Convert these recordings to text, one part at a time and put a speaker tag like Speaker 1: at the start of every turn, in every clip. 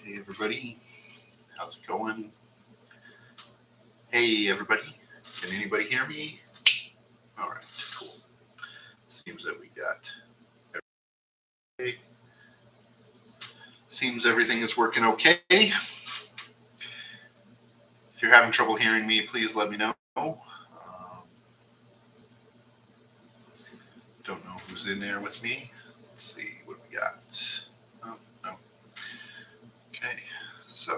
Speaker 1: Hey everybody, how's it going? Hey everybody, can anybody hear me? All right, cool. Seems that we got. Seems everything is working okay. If you're having trouble hearing me, please let me know. Don't know who's in there with me. Let's see what we got. Oh, no. Okay, so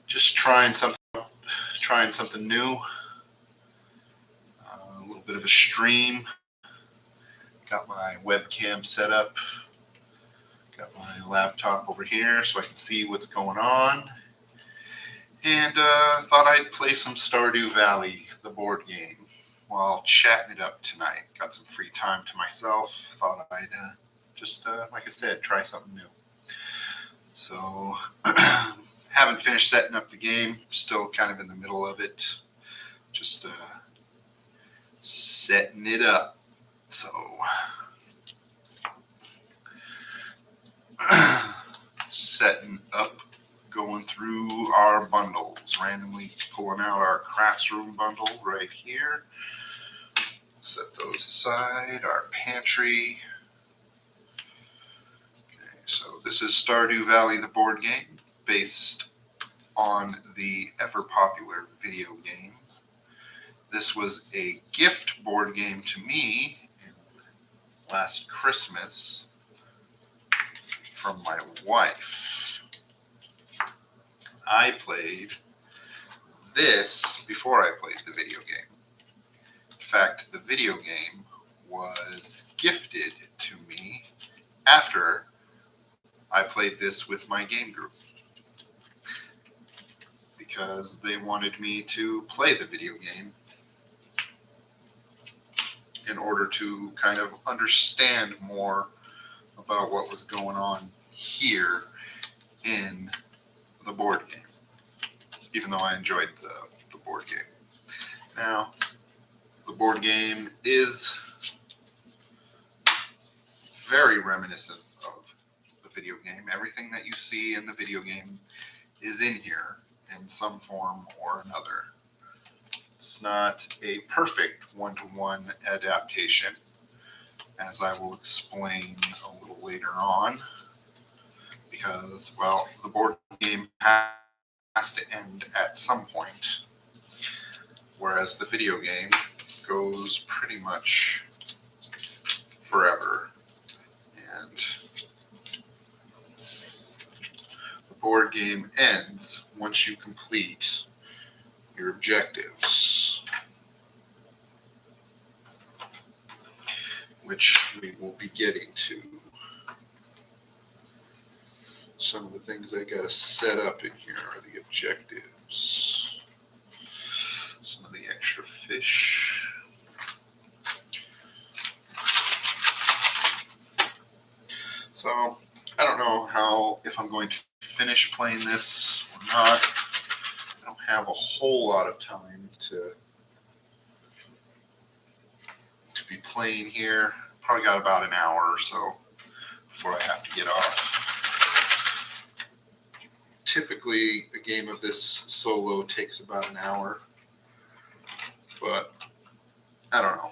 Speaker 1: just trying something new. A little bit of a stream. Got my webcam set up. Got my laptop over here so I can see what's going on. And thought I'd play some Stardew Valley, the board game, while chatting it up tonight. Got some free time to myself. Thought I'd just, like I said, try something new. So, haven't finished setting up the game. Still kind of in the middle of it. Just setting it up. So, setting up, going through our bundles, randomly pulling out our crafts room bundle right here. Set those aside, our pantry. Okay, so this is Stardew Valley, the board game, based on the ever popular video game. This was a gift board game to me last Christmas from my wife. I played this before I played the video game. In fact, the video game was gifted to me after I played this with my game group, because they wanted me to play the video game in order to kind of understand more about what was going on here in the board game, even though I enjoyed the board game. Now, the board game is very reminiscent of the video game. Everything that you see in the video game is in here in some form or another. It's not a perfect one-to-one adaptation, as I will explain a little later on, because, well, the board game has to end at some point, whereas the video game goes pretty much forever. And the board game ends once you complete your objectives, which we will be getting to. Some of the things I gotta set up in here are the objectives. Some of the extra fish. So I don't know if I'm going to finish playing this or not. I don't have a whole lot of time to be playing here. Probably got about an hour or so before I have to get off. Typically, a game of this solo takes about an hour, but I don't know.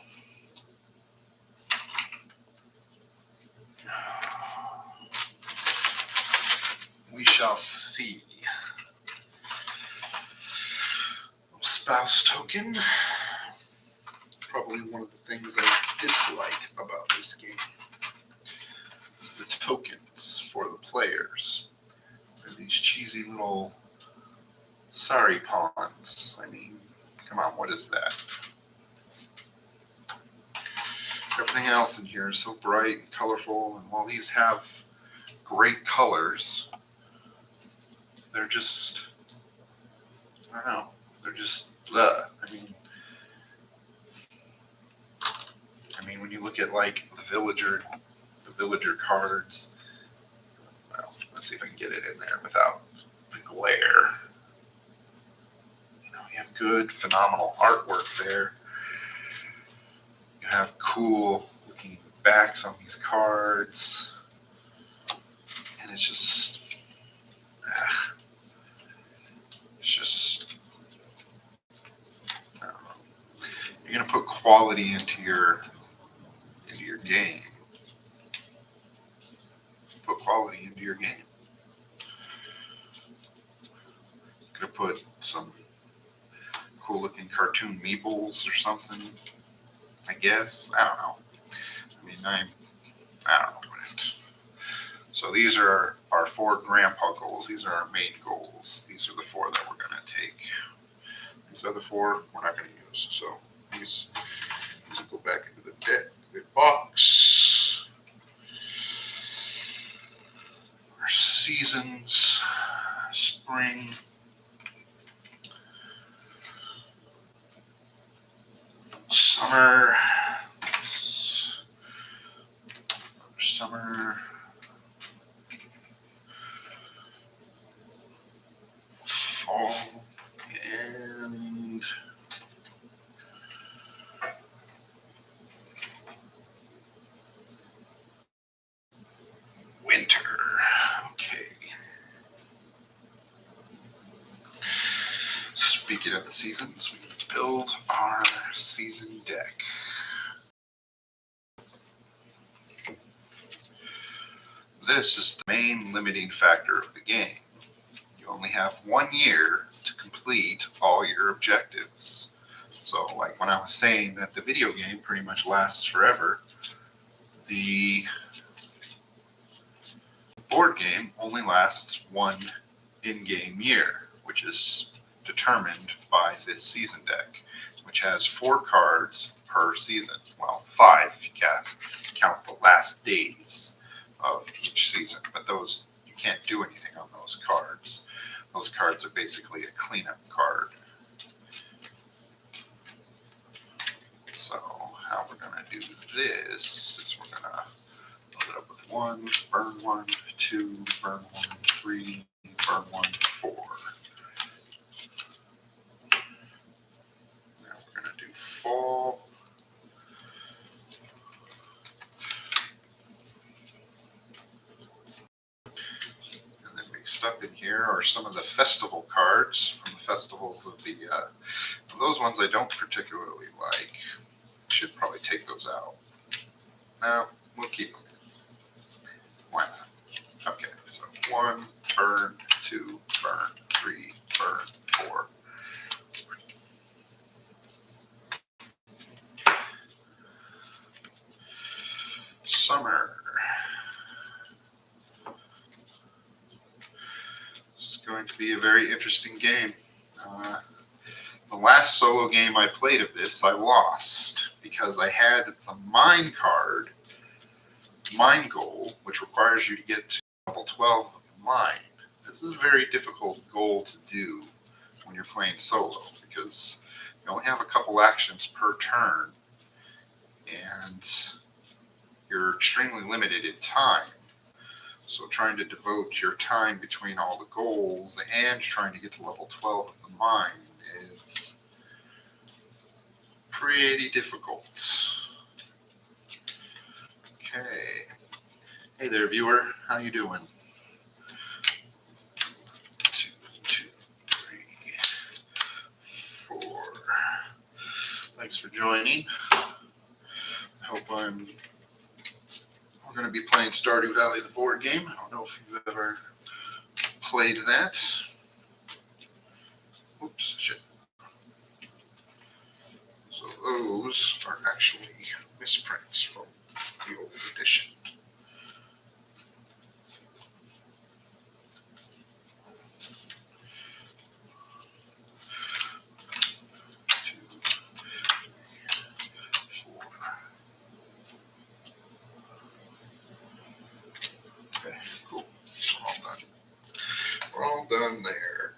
Speaker 1: We shall see. Spouse token. Probably one of the things I dislike about this game is the tokens for the players. They're these cheesy little sorry pawns. I mean, come on, what is that? Everything else in here is so bright and colorful, and while these have great colors, they're just, I don't know, they're just blah. I mean, when you look at like the villager cards, well, let's see if I can get it in there without the glare. You know, you have good, phenomenal artwork there. You have cool looking backs on these cards. And it's just, I don't know. You're going to put quality into your game. Put quality into your game. Could have put some cool looking cartoon meeples or something, I guess. I don't know. I mean, I don't know. So these are our 4 grandpa goals. These are our main goals. These are the 4 that we're going to take. These other 4 we're not going to use. So these will go back into the box. Our seasons, spring, summer, fall, and winter. Okay. Speaking of the seasons, we need to build our season deck. This is the main limiting factor of the game. You only have 1 year to complete all your objectives. So, like when I was saying that the video game pretty much lasts forever, the board game only lasts 1 in-game year, which is determined by this season deck, which has 4 cards per season. Well, 5 if you count the last days of each season, but those, you can't do anything on those cards. Those cards are basically a cleanup card. So how we're going to do this is we're going to load it up with 1, burn 1, 2, burn 1, 3, burn 1, 4. Now we're going to do fall. Mixed up in here are some of the festival cards from the festivals of the those ones I don't particularly like. Should probably take those out. No, we'll keep them in. Why not? Okay, so 1, burn, 2, burn, 3, burn, 4. Summer. This is going to be a very interesting game. The last solo game I played of this, I lost because I had the mine card, mine goal, which requires you to get to level 12 of the mine. This is a very difficult goal to do when you're playing solo because you only have a couple actions per turn and you're extremely limited in time. So trying to devote your time between all the goals and trying to get to level 12 of the mine is pretty difficult. Okay. Hey there, viewer. How you doing? 2, 2, 3, 4. Thanks for joining. I hope we're going to be playing Stardew Valley, the board game. I don't know if you've ever played that. Oops, shit. So those are actually misprints from the old edition. Okay, cool. We're all done. We're all done there.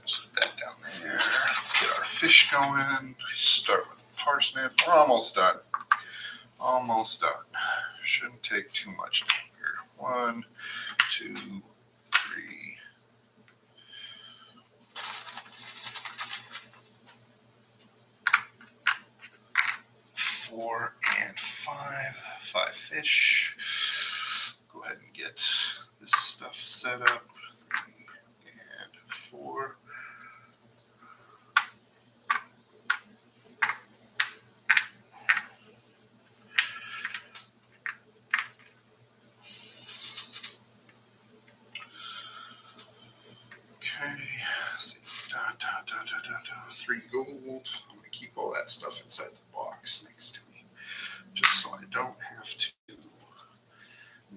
Speaker 1: Set that down there. Get our fish going. Start with parsnip. We're almost done. Almost done. Shouldn't take too much longer. 1, 2, 3. 4 and 5 fish. Go ahead and get this stuff set up. 3 and 4. Okay, see, 3 gold. I'm going to keep all that stuff inside the box next to me, just so I don't have to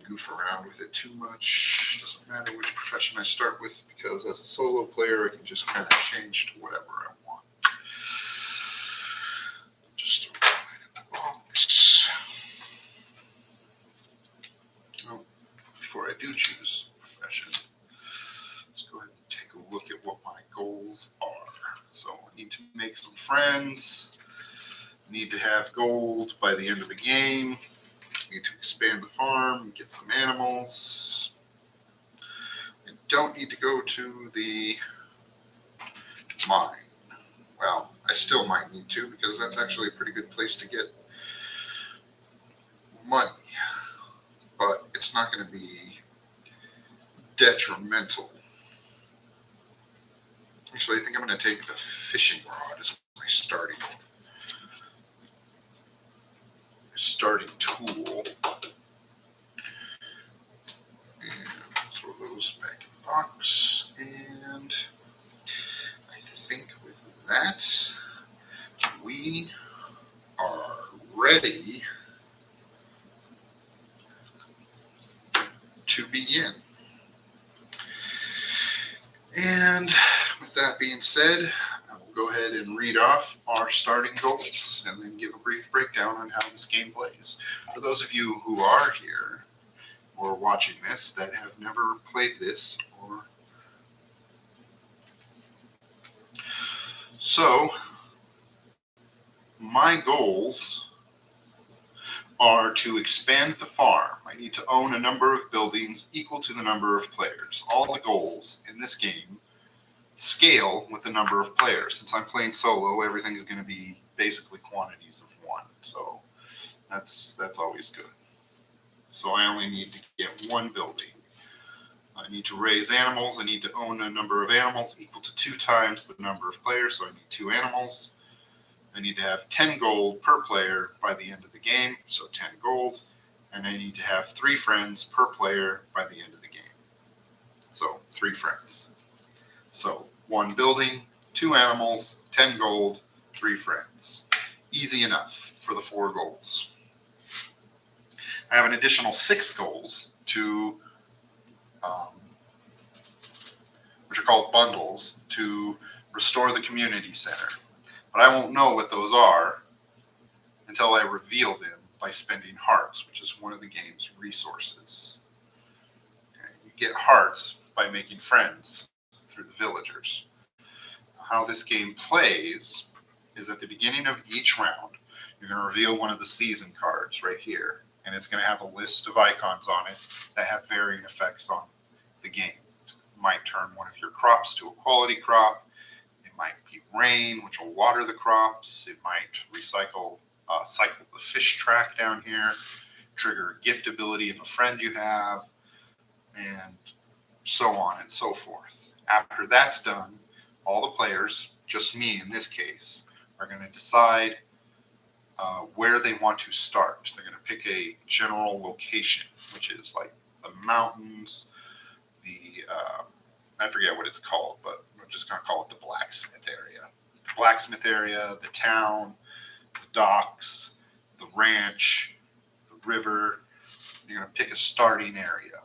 Speaker 1: goof around with it too much. Doesn't matter which profession I start with, because as a solo player, I can just kind of change to whatever I want. Just throw it in the box. Oh, before I do choose profession, let's go ahead and take a look at what my goals are. So I need to make some friends. Need to have gold by the end of the game. Need to expand the farm, get some animals. I don't need to go to the mine. Well, I still might need to, because that's actually a pretty good place to get money. But it's not going to be detrimental. Actually, I think I'm going to take the fishing rod as my starting tool. And throw those back in the box. And I think with that, we are ready to begin. And with that being said, I will go ahead and read off our starting goals and then give a brief breakdown on how this game plays. For those of you who are here or watching this that have never played this, so my goals are to expand the farm. I need to own a number of buildings equal to the number of players. All the goals in this game scale with the number of players. Since I'm playing solo, everything is going to be basically quantities of 1. So that's always good. So I only need to get 1 building. I need to raise animals. I need to own a number of animals equal to 2 times the number of players. So I need 2 animals. I need to have 10 gold per player by the end of the game, so 10 gold. And I need to have 3 friends per player by the end of the game. So 3 friends. So 1 building, 2 animals, 10 gold, 3 friends. Easy enough for the 4 goals. I have an additional 6 goals to, which are called bundles, to restore the community center. But I won't know what those are until I reveal them by spending hearts, which is one of the game's resources. Okay. You get hearts by making friends through the villagers. How this game plays is at the beginning of each round, you're going to reveal one of the season cards right here, and it's going to have a list of icons on it that have varying effects on the game. It might turn one of your crops to a quality crop. It might be rain, which will water the crops. It might cycle the fish track down here, trigger a gift ability of a friend you have, and so on and so forth. After that's done, all the players, just me in this case, are going to decide where they want to start. They're going to pick a general location, which is like the mountains, I forget what it's called, but we're just going to call it the blacksmith area. The blacksmith area, the town, the docks, the ranch, the river. You're going to pick a starting area.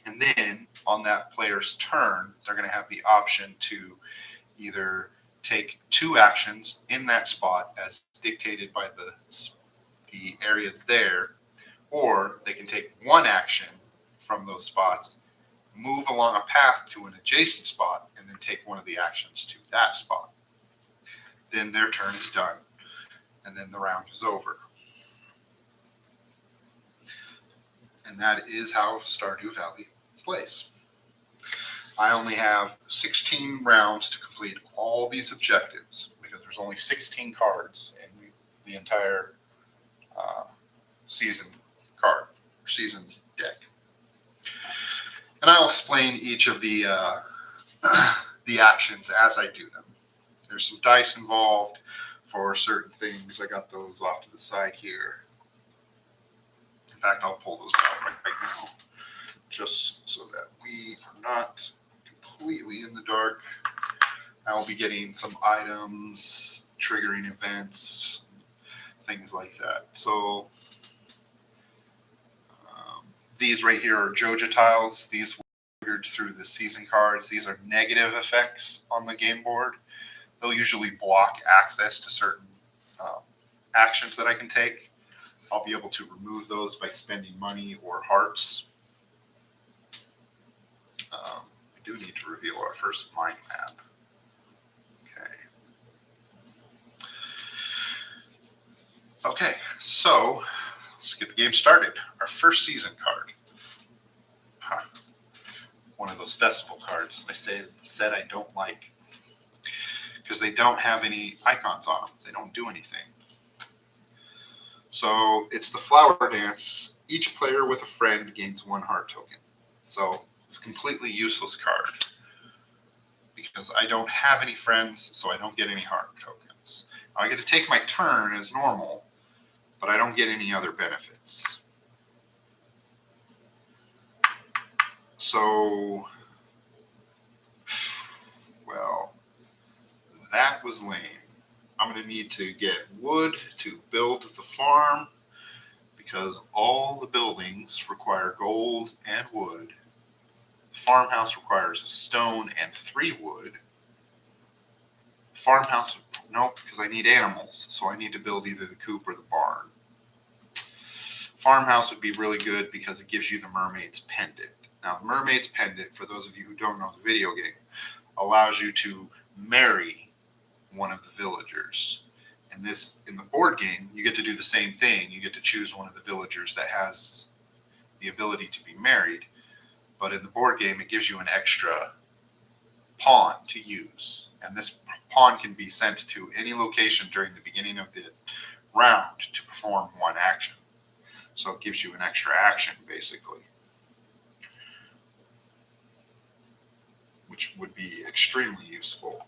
Speaker 1: And then on that player's turn, they're going to have the option to either take 2 actions in that spot as dictated by the areas there, or they can take 1 action from those spots, move along a path to an adjacent spot, and then take one of the actions to that spot. Then their turn is done, and then the round is over. And that is how Stardew Valley plays. I only have 16 rounds to complete all these objectives, because there's only 16 cards in the entire season card, or season deck. And I'll explain each of the the actions as I do them. There's some dice involved for certain things. I got those off to the side here. In fact, I'll pull those out right now, just so that we are not completely in the dark. I will be getting some items, triggering events, things like that. So these right here are Joja tiles. These were triggered through the season cards. These are negative effects on the game board. They'll usually block access to certain actions that I can take. I'll be able to remove those by spending money or hearts. I do need to reveal our first mind map. Okay, so let's get the game started. Our first season card. One of those festival cards I said I don't like, because they don't have any icons on them. They don't do anything. So it's the Flower Dance. Each player with a friend gains 1 heart token. So it's a completely useless card, because I don't have any friends, so I don't get any heart tokens. I get to take my turn as normal, but I don't get any other benefits. So, well, that was lame. I'm going to need to get wood to build the farm, because all the buildings require gold and wood. The farmhouse requires a stone and 3 wood. Farmhouse, nope, because I need animals, so I need to build either the coop or the barn. Farmhouse would be really good because it gives you the Mermaid's Pendant. Now, the Mermaid's Pendant, for those of you who don't know the video game, allows you to marry one of the villagers. And this, in the board game, you get to do the same thing. You get to choose one of the villagers that has the ability to be married. But in the board game, it gives you an extra pawn to use. And this pawn can be sent to any location during the beginning of the round to perform 1 action. So it gives you an extra action, basically, which would be extremely useful.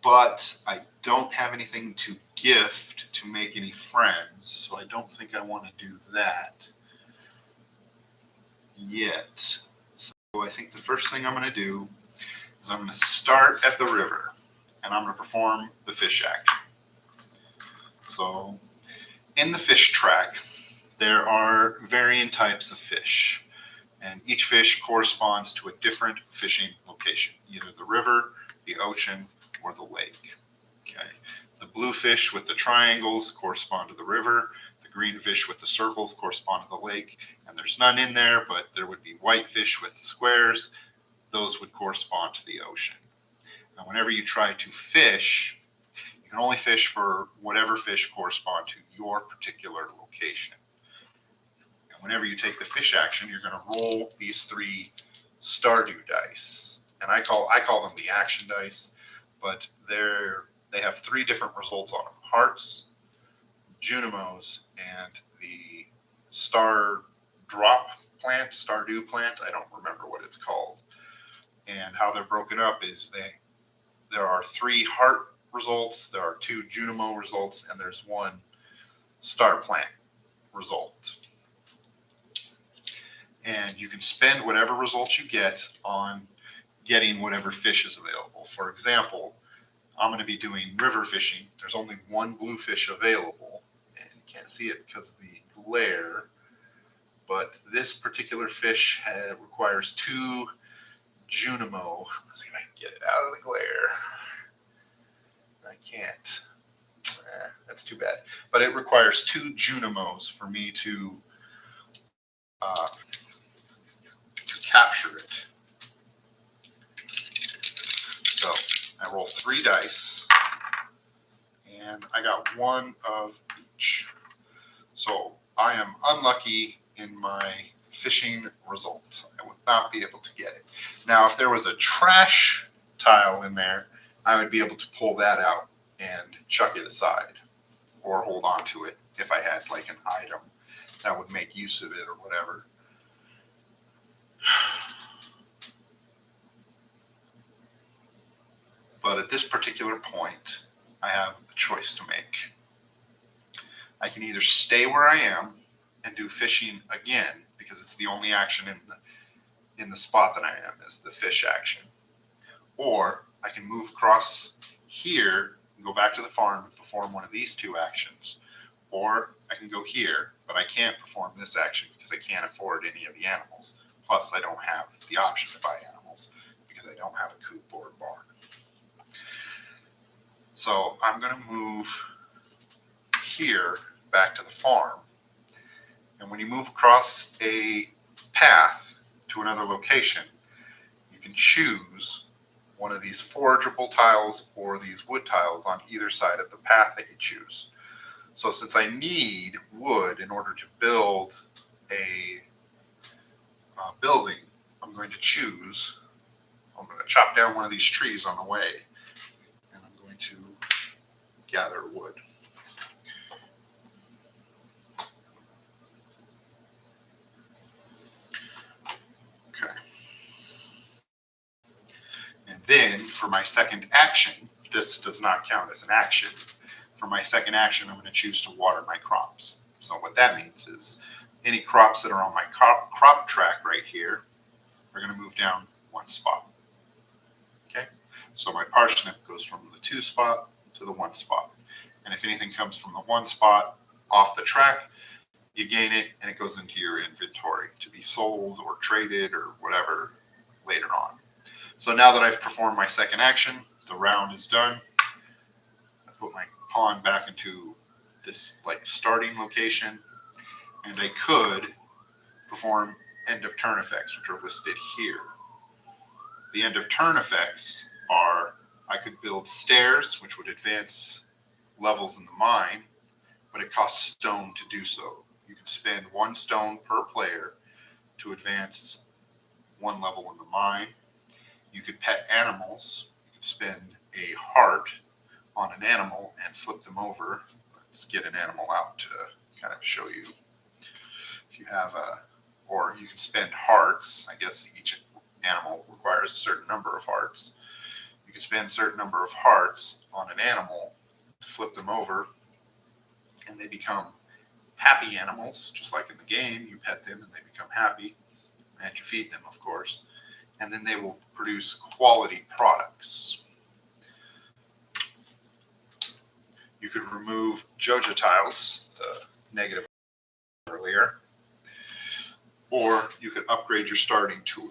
Speaker 1: But I don't have anything to gift to make any friends, so I don't think I want to do that yet. So I think the first thing I'm going to do is I'm going to start at the river, and I'm going to perform the fish action. So in the fish track, there are varying types of fish, and each fish corresponds to a different fishing location, either the river, the ocean, or the lake. Okay. The blue fish with the triangles correspond to the river. The green fish with the circles correspond to the lake. And there's none in there, but there would be white fish with squares. Those would correspond to the ocean. And whenever you try to fish, you can only fish for whatever fish correspond to your particular location. And whenever you take the fish action, you're going to roll these 3 Stardew dice. And I call them the action dice, but they have 3 different results on them: hearts, Junimos, and the Stardew plant. I don't remember what it's called. And how they're broken up is there are 3 heart results, there are 2 Junimo results, and there's 1 star plant result. And you can spend whatever results you get on getting whatever fish is available. For example, I'm going to be doing river fishing. There's only 1 blue fish available, and you can't see it because of the glare. But this particular fish requires 2 Junimo. Let's see if I can get it out of the glare. I can't. That's too bad. But it requires 2 Junimos for me to capture it. So I roll 3 dice, and I got 1 of each. So I am unlucky in my fishing result. I would not be able to get it. Now, if there was a trash tile in there, I would be able to pull that out and chuck it aside or hold on to it if I had like an item that would make use of it or whatever. But at this particular point, I have a choice to make. I can either stay where I am and do fishing again, because it's the only action in the spot that I am is the fish action. Or I can move across here and go back to the farm and perform one of these two actions. Or I can go here, but I can't perform this action because I can't afford any of the animals. Plus, I don't have the option to buy animals because I don't have a coop or a barn. So I'm going to move here back to the farm. And when you move across a path to another location, you can choose one of these forageable tiles or these wood tiles on either side of the path that you choose. So since I need wood in order to build a building, I'm going to chop down one of these trees on the way, and I'm going to gather wood. Okay. And then for my second action, this does not count as an action. For my second action, I'm going to choose to water my crops. So what that means is any crops that are on my crop track right here are going to move down one spot. Okay, so my parsnip goes from the 2 spot to the 1 spot. And if anything comes from the 1 spot off the track, you gain it and it goes into your inventory to be sold or traded or whatever later on. So now that I've performed my second action, the round is done. I put my pawn back into this like starting location, and I could perform end of turn effects, which are listed here. The end of turn effects are I could build stairs, which would advance levels in the mine, but it costs stone to do so. You can spend 1 stone per player to advance 1 level in the mine. You could pet animals. You could spend a heart on an animal and flip them over. Let's get an animal out to kind of show you. If you have or you can spend hearts. I guess each animal requires a certain number of hearts. You can spend a certain number of hearts on an animal to flip them over, and they become happy animals, just like in the game. You pet them and they become happy, and you feed them, of course, and then they will produce quality products. You could remove Joja tiles, the negative earlier, or you could upgrade your starting tool.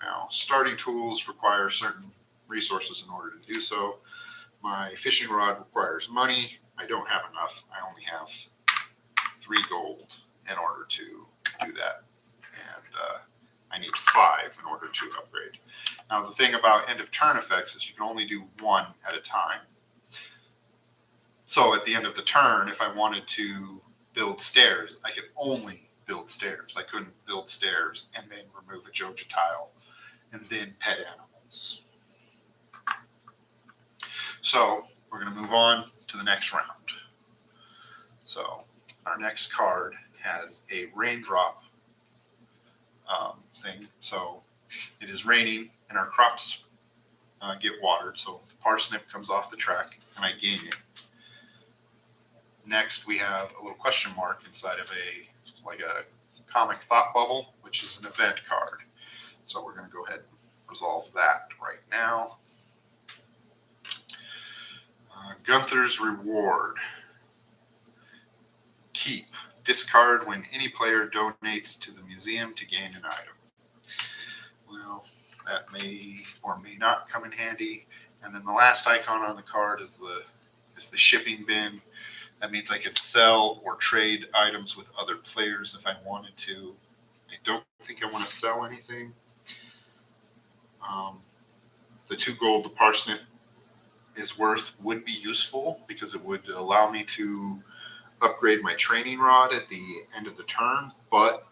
Speaker 1: Now, starting tools require certain resources in order to do so. My fishing rod requires money. I don't have enough. I only have 3 gold in order to do that. And I need 5 in order to upgrade. Now, the thing about end of turn effects is you can only do 1 at a time. So at the end of the turn, if I wanted to build stairs, I could only build stairs. I couldn't build stairs and then remove a Joja tile and then pet animals. So we're going to move on to the next round. So our next card has a raindrop thing. So it is raining and our crops get watered. So the parsnip comes off the track and I gain it. Next, we have a little question mark inside of a comic thought bubble, which is an event card. So we're going to go ahead and resolve that right now. Gunther's Reward. Keep. Discard when any player donates to the museum to gain an item. Well, that may or may not come in handy. And then the last icon on the card is the shipping bin. That means I could sell or trade items with other players if I wanted to. I don't think I want to sell anything. The 2 gold the parsnip is worth would be useful because it would allow me to upgrade my training rod at the end of the turn, but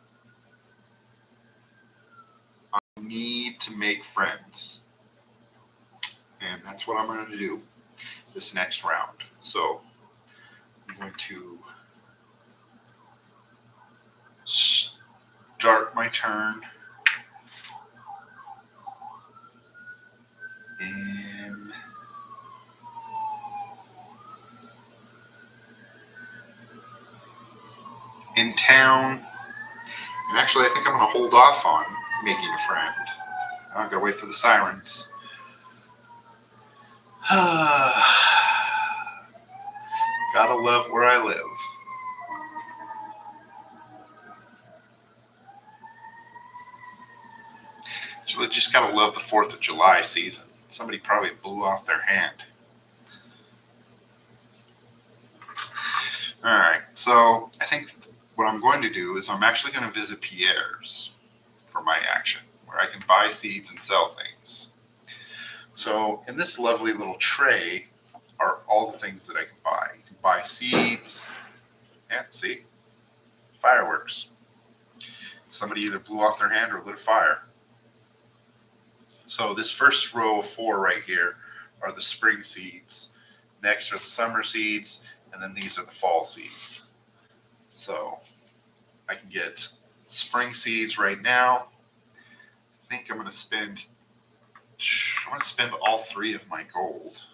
Speaker 1: I need to make friends. And that's what I'm going to do. this next round. So I'm going to start my turn in town. And actually, I think I'm going to hold off on making a friend. I'm going to wait for the sirens. Gotta love where I live. Actually, just gotta love the 4th of July season. Somebody probably blew off their hand. Alright, so I think what I'm going to do is I'm actually going to visit Pierre's for my action, where I can buy seeds and sell things. So in this lovely little tray are all the things that I can buy. You can buy seeds. Yeah, see? Fireworks. Somebody either blew off their hand or lit a fire. So this first row of 4 right here are the spring seeds. Next are the summer seeds, and then these are the fall seeds. So I can get spring seeds right now. I think I'm going to spend all 3 of my gold.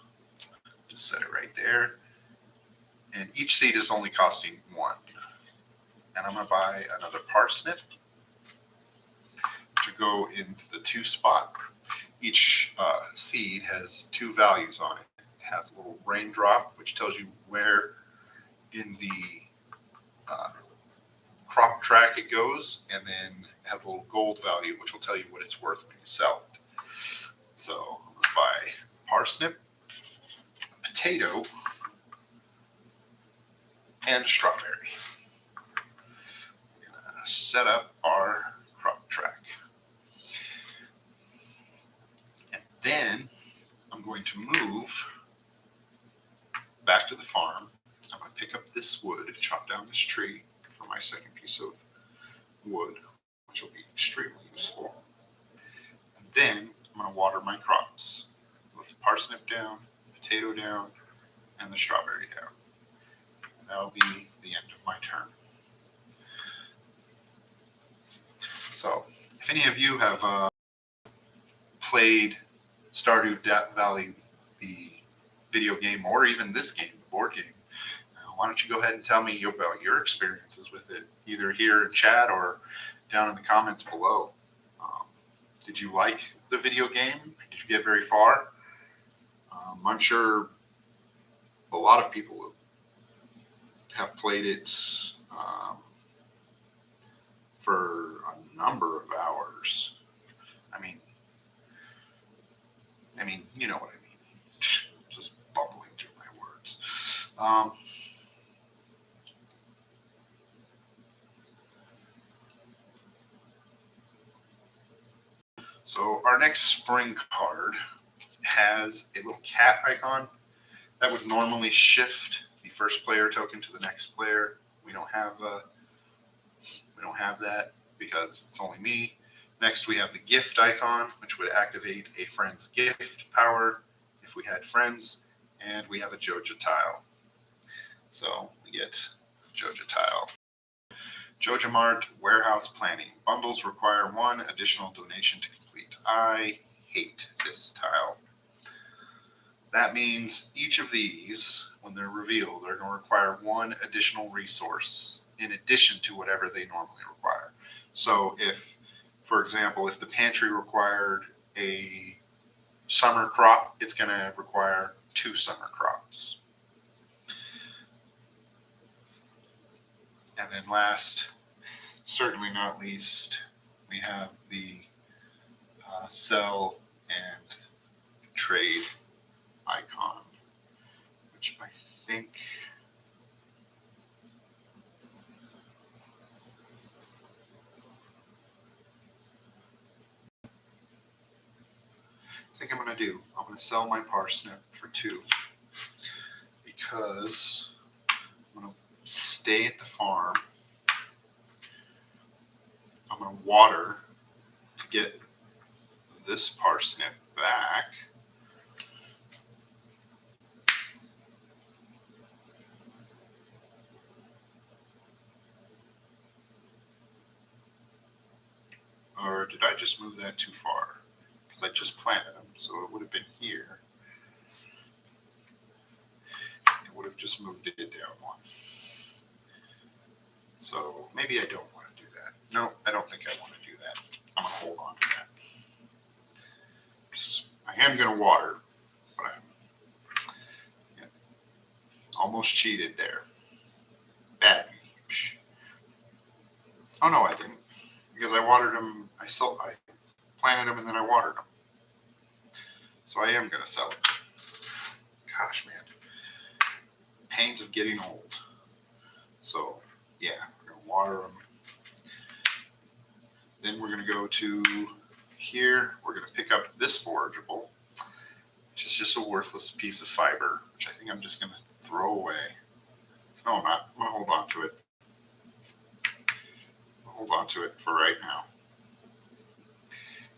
Speaker 1: Just set it right there. And each seed is only costing 1. And I'm going to buy another parsnip to go into the 2 spot. Each seed has 2 values on it. It has a little raindrop, which tells you where in the crop track it goes, and then it has a little gold value, which will tell you what it's worth when you sell it. So I'm going to buy parsnip, potato, and a strawberry. We're going to set up our crop track. And then I'm going to move back to the farm. I'm going to pick up this wood, chop down this tree for my second piece of wood, which will be extremely useful. And then I'm going to water my crops with the parsnip down, potato down, and the strawberry down. And that'll be the end of my turn. So if any of you have played Stardew Valley, the video game, or even this game, the board game, why don't you go ahead and tell me about your experiences with it, either here in chat or down in the comments below. Did you like the video game? Did you get very far? I'm sure a lot of people have played it for a number of hours. I mean, you know what I mean. Just bumbling through my words. So our next spring card has a little cat icon that would normally shift the first player token to the next player. We don't have that because it's only me. Next, we have the gift icon, which would activate a friend's gift power if we had friends, and we have a Joja tile. So we get Joja tile. Joja Mart warehouse planning. Bundles require 1 additional donation to complete. I hate this tile. That means each of these, when they're revealed, are going to require 1 additional resource in addition to whatever they normally require. So if, for example, if the pantry required a summer crop, it's going to require 2 summer crops. And then last, certainly not least, we have the sell and trade icon, which I think I'm going to do. I'm going to sell my parsnip for 2 because I'm going to stay at the farm. I'm going to water to get this parsnip back. Or did I just move that too far? Because I just planted them, so it would have been here. It would have just moved it down one. So maybe I don't want to do that. No, I don't think I want to do that. I'm going to hold on to that. I am going to water, but I'm almost cheated there. Bad me. Oh no, I didn't, because I watered them. I planted them and then I watered them. So I am going to sell it. Gosh, man, pains of getting old. So yeah, we're going to water them. Then we're going to go to here. We're going to pick up this forageable, which is just a worthless piece of fiber, which I think I'm just going to throw away. No, I'm not. I'm going to hold on to it. Hold on to it for right now.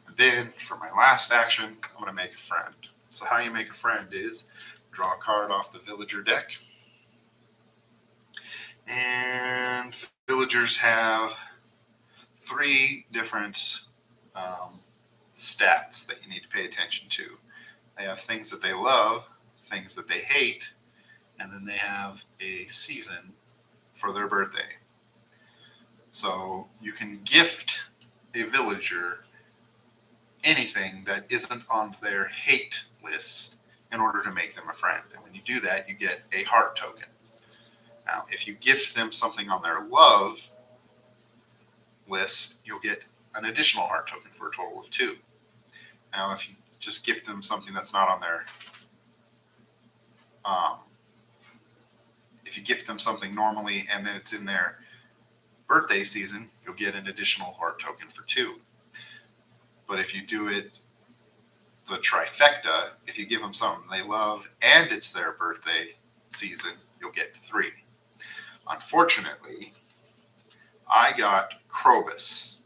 Speaker 1: And then for my last action, I'm going to make a friend. So how you make a friend is draw a card off the villager deck. And villagers have 3 different stats that you need to pay attention to. They have things that they love, things that they hate, and then they have a season for their birthday. So you can gift a villager anything that isn't on their hate list in order to make them a friend. And when you do that, you get a heart token. Now, if you gift them something on their love list, you'll get an additional heart token for a total of 2. Now, if you just gift them something that's not on their, if you gift them something normally and then it's in their birthday season, you'll get an additional heart token for 2. But if you do it the trifecta, if you give them something they love and it's their birthday season, you'll get 3. Unfortunately, I got Krobus.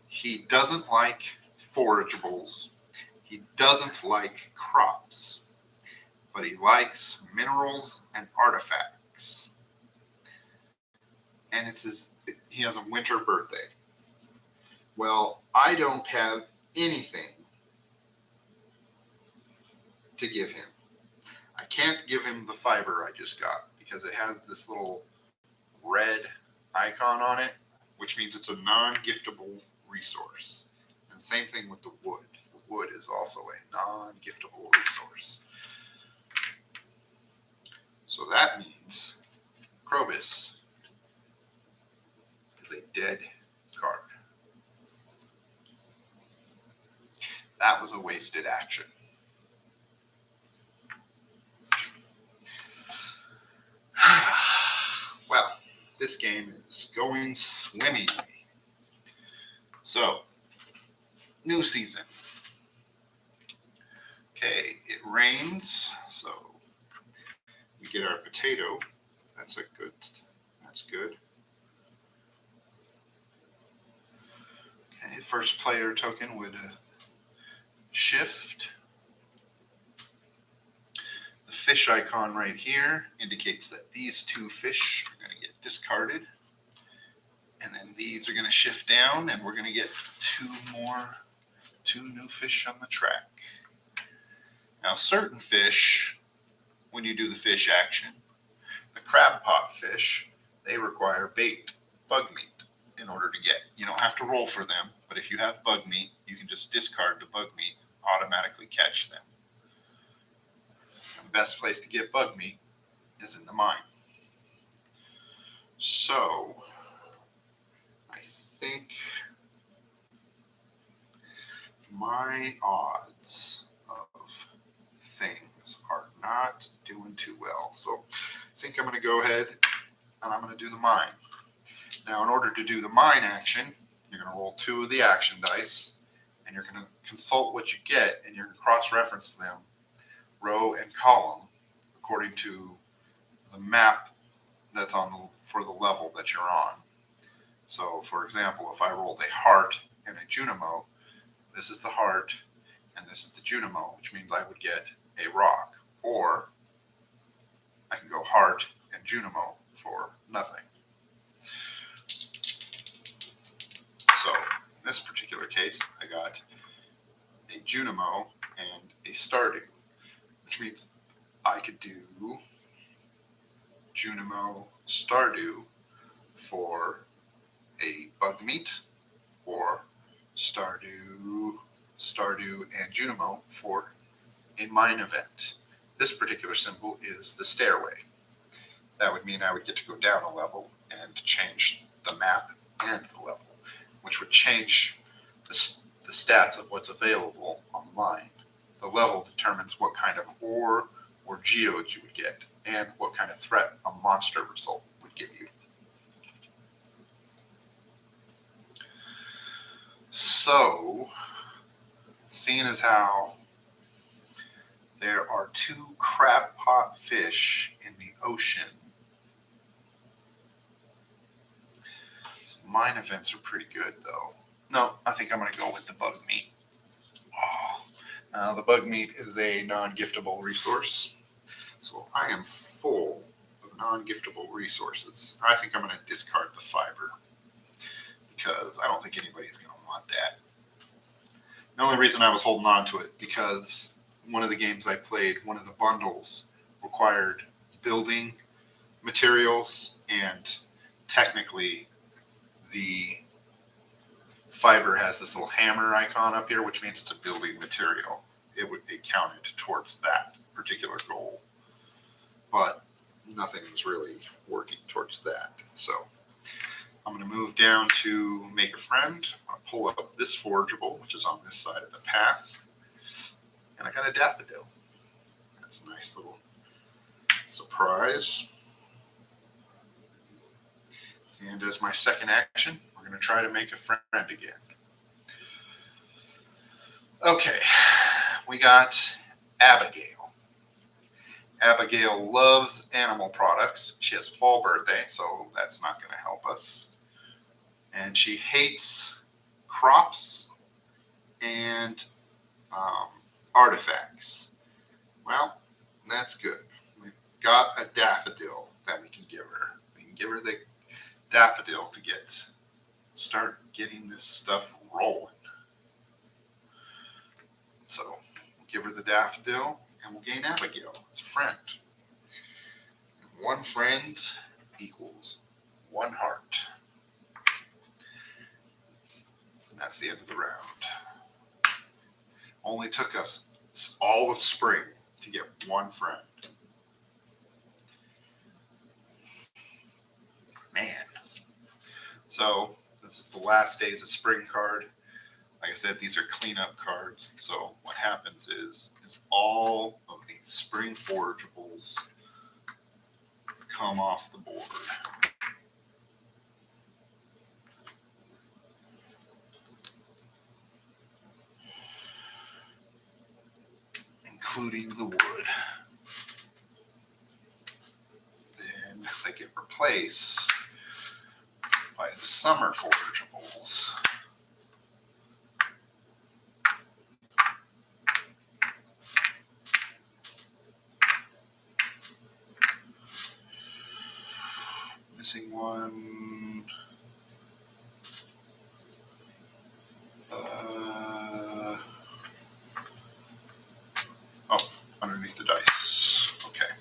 Speaker 1: He doesn't like forageables. He doesn't like crops, but he likes minerals and artifacts. And he has a winter birthday. Well, I don't have anything to give him. I can't give him the fiber I just got because it has this little red icon on it, which means it's a non-giftable resource. And same thing with the wood. The wood is also a non-giftable resource. So that means Krobus is a dead card. That was a wasted action. Well, this game is going swimmingly. So, new season. Okay, it rains, so we get our potato. That's good. Okay, first player token would shift. The fish icon right here indicates that these 2 fish are going to get discarded. And then these are going to shift down, and we're going to get 2 new fish on the track. Now, certain fish, when you do the fish action, the crab pot fish, they require bait, bug meat, in order to get. You don't have to roll for them, but if you have bug meat, you can just discard the bug meat, automatically catch them. The best place to get bug meat is in the mine. So, I think my odds of things are not doing too well. So I think I'm going to go ahead and I'm going to do the mine. Now, in order to do the mine action, you're going to roll 2 of the action dice, and you're going to consult what you get, and you're going to cross-reference them row and column according to the map that's for the level that you're on. So, for example, if I rolled a heart and a Junimo, this is the heart and this is the Junimo, which means I would get a rock. Or I can go heart and Junimo for nothing. So this particular case, I got a Junimo and a Stardew, which means I could do Junimo Stardew for a bug meat, or Stardew and Junimo for a mine event. This particular symbol is the stairway. That would mean I would get to go down a level and change the map and the level, which would change the stats of what's available on the mine. The level determines what kind of ore or geodes you would get, and what kind of threat a monster result would give you. So, seeing as how there are 2 crab pot fish in the ocean, so mine events are pretty good though. No, I think I'm going to go with the bug meat. The bug meat is a non-giftable resource, so I am full of non-giftable resources. I think I'm going to discard the fiber, because I don't think anybody's going to want that. The only reason I was holding on to it, because one of the games I played, one of the bundles required building materials, and technically the fiber has this little hammer icon up here, which means it's a building material. It counted towards that particular goal, but nothing's really working towards that. So I'm going to move down to make a friend. I'm going to pull up this forageable, which is on this side of the path. And I got a daffodil. That's a nice little surprise. And as my second action, we're going to try to make a friend again. Okay, we got Abigail. Abigail loves animal products. She has a fall birthday, so that's not going to help us. And she hates crops and artifacts. Well, that's good. We've got a daffodil that we can give her. We can give her the daffodil to start getting this stuff rolling. So we'll give her the daffodil, and we'll gain Abigail as a friend. And 1 friend equals 1 heart. And that's the end of the round. Only took us all of spring to get 1 friend. Man. So this is the last days of spring card. Like I said, these are cleanup cards. So what happens is all of these spring forageables come off the board. Including the wood. Then they get replaced by the summer forageables. Missing 1. Underneath the dice. Okay.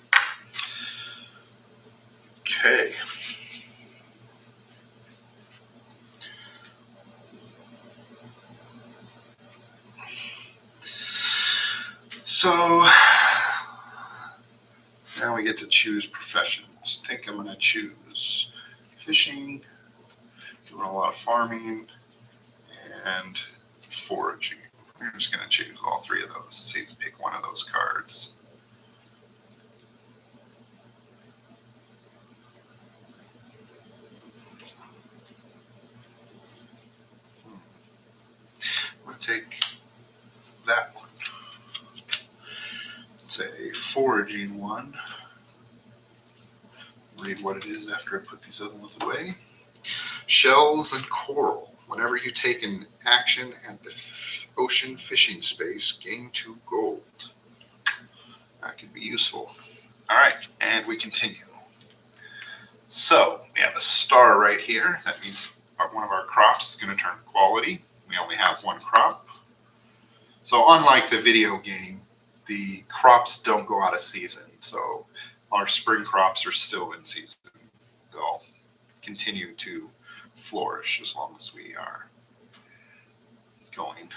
Speaker 1: So now we get to choose professions. I think I'm going to choose fishing, doing a lot of farming, and foraging. I'm just going to choose all 3 of those. See, pick one of those cards. I'm going to take that one. It's a foraging one. Read what it is after I put these other ones away. Shells and coral. Whenever you take an action at the ocean fishing space, gain 2 gold. That could be useful. All right, and we continue. So we have a star right here. That means one of our crops is going to turn quality. we only have one crop. So unlike the video game, the crops don't go out of season. So our spring crops are still in season. They'll continue to flourish as long as we are going.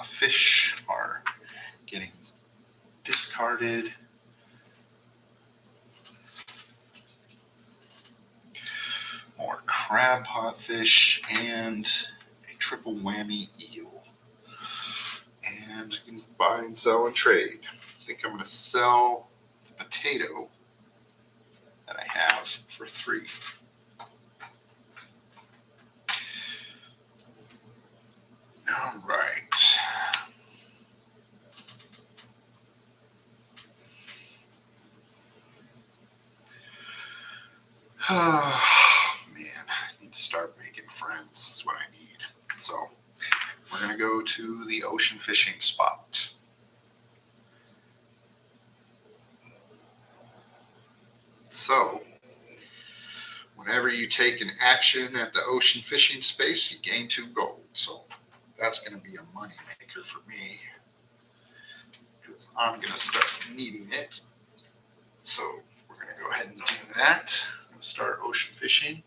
Speaker 1: Fish are getting discarded. More crab pot fish and a triple whammy eel. And you can buy and sell and trade. I think I'm going to sell the potato that I have for 3. All right. Oh, man, I need to start making friends is what I need. So we're going to go to the ocean fishing spot. So whenever you take an action at the ocean fishing space, you gain 2 gold. So that's going to be a money maker for me because I'm going to start needing it. So we're going to go ahead and do that. I'm going to start ocean fishing.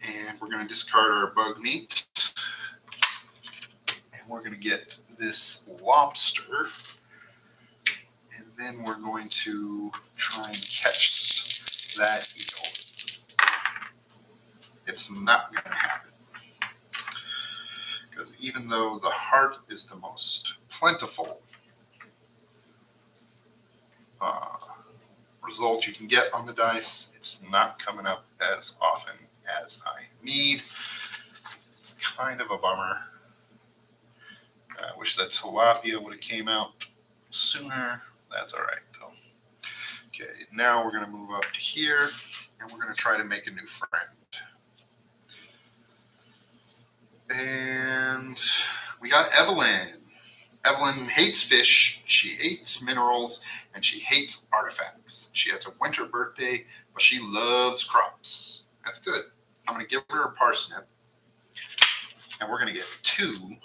Speaker 1: And we're going to discard our bug meat. And we're going to get this lobster. And then we're going to try and catch that eel. It's not going to happen. Because even though the heart is the most plentiful result you can get on the dice, it's not coming up as often as I need. It's kind of a bummer. I wish that tilapia would have came out sooner. That's all right, though. Okay, now we're going to move up to here, and we're going to try to make a new friend. And we got Evelyn. Evelyn hates fish, she hates minerals, and she hates artifacts. She has a winter birthday, but she loves crops. That's good. I'm going to give her a parsnip, and we're going to get 2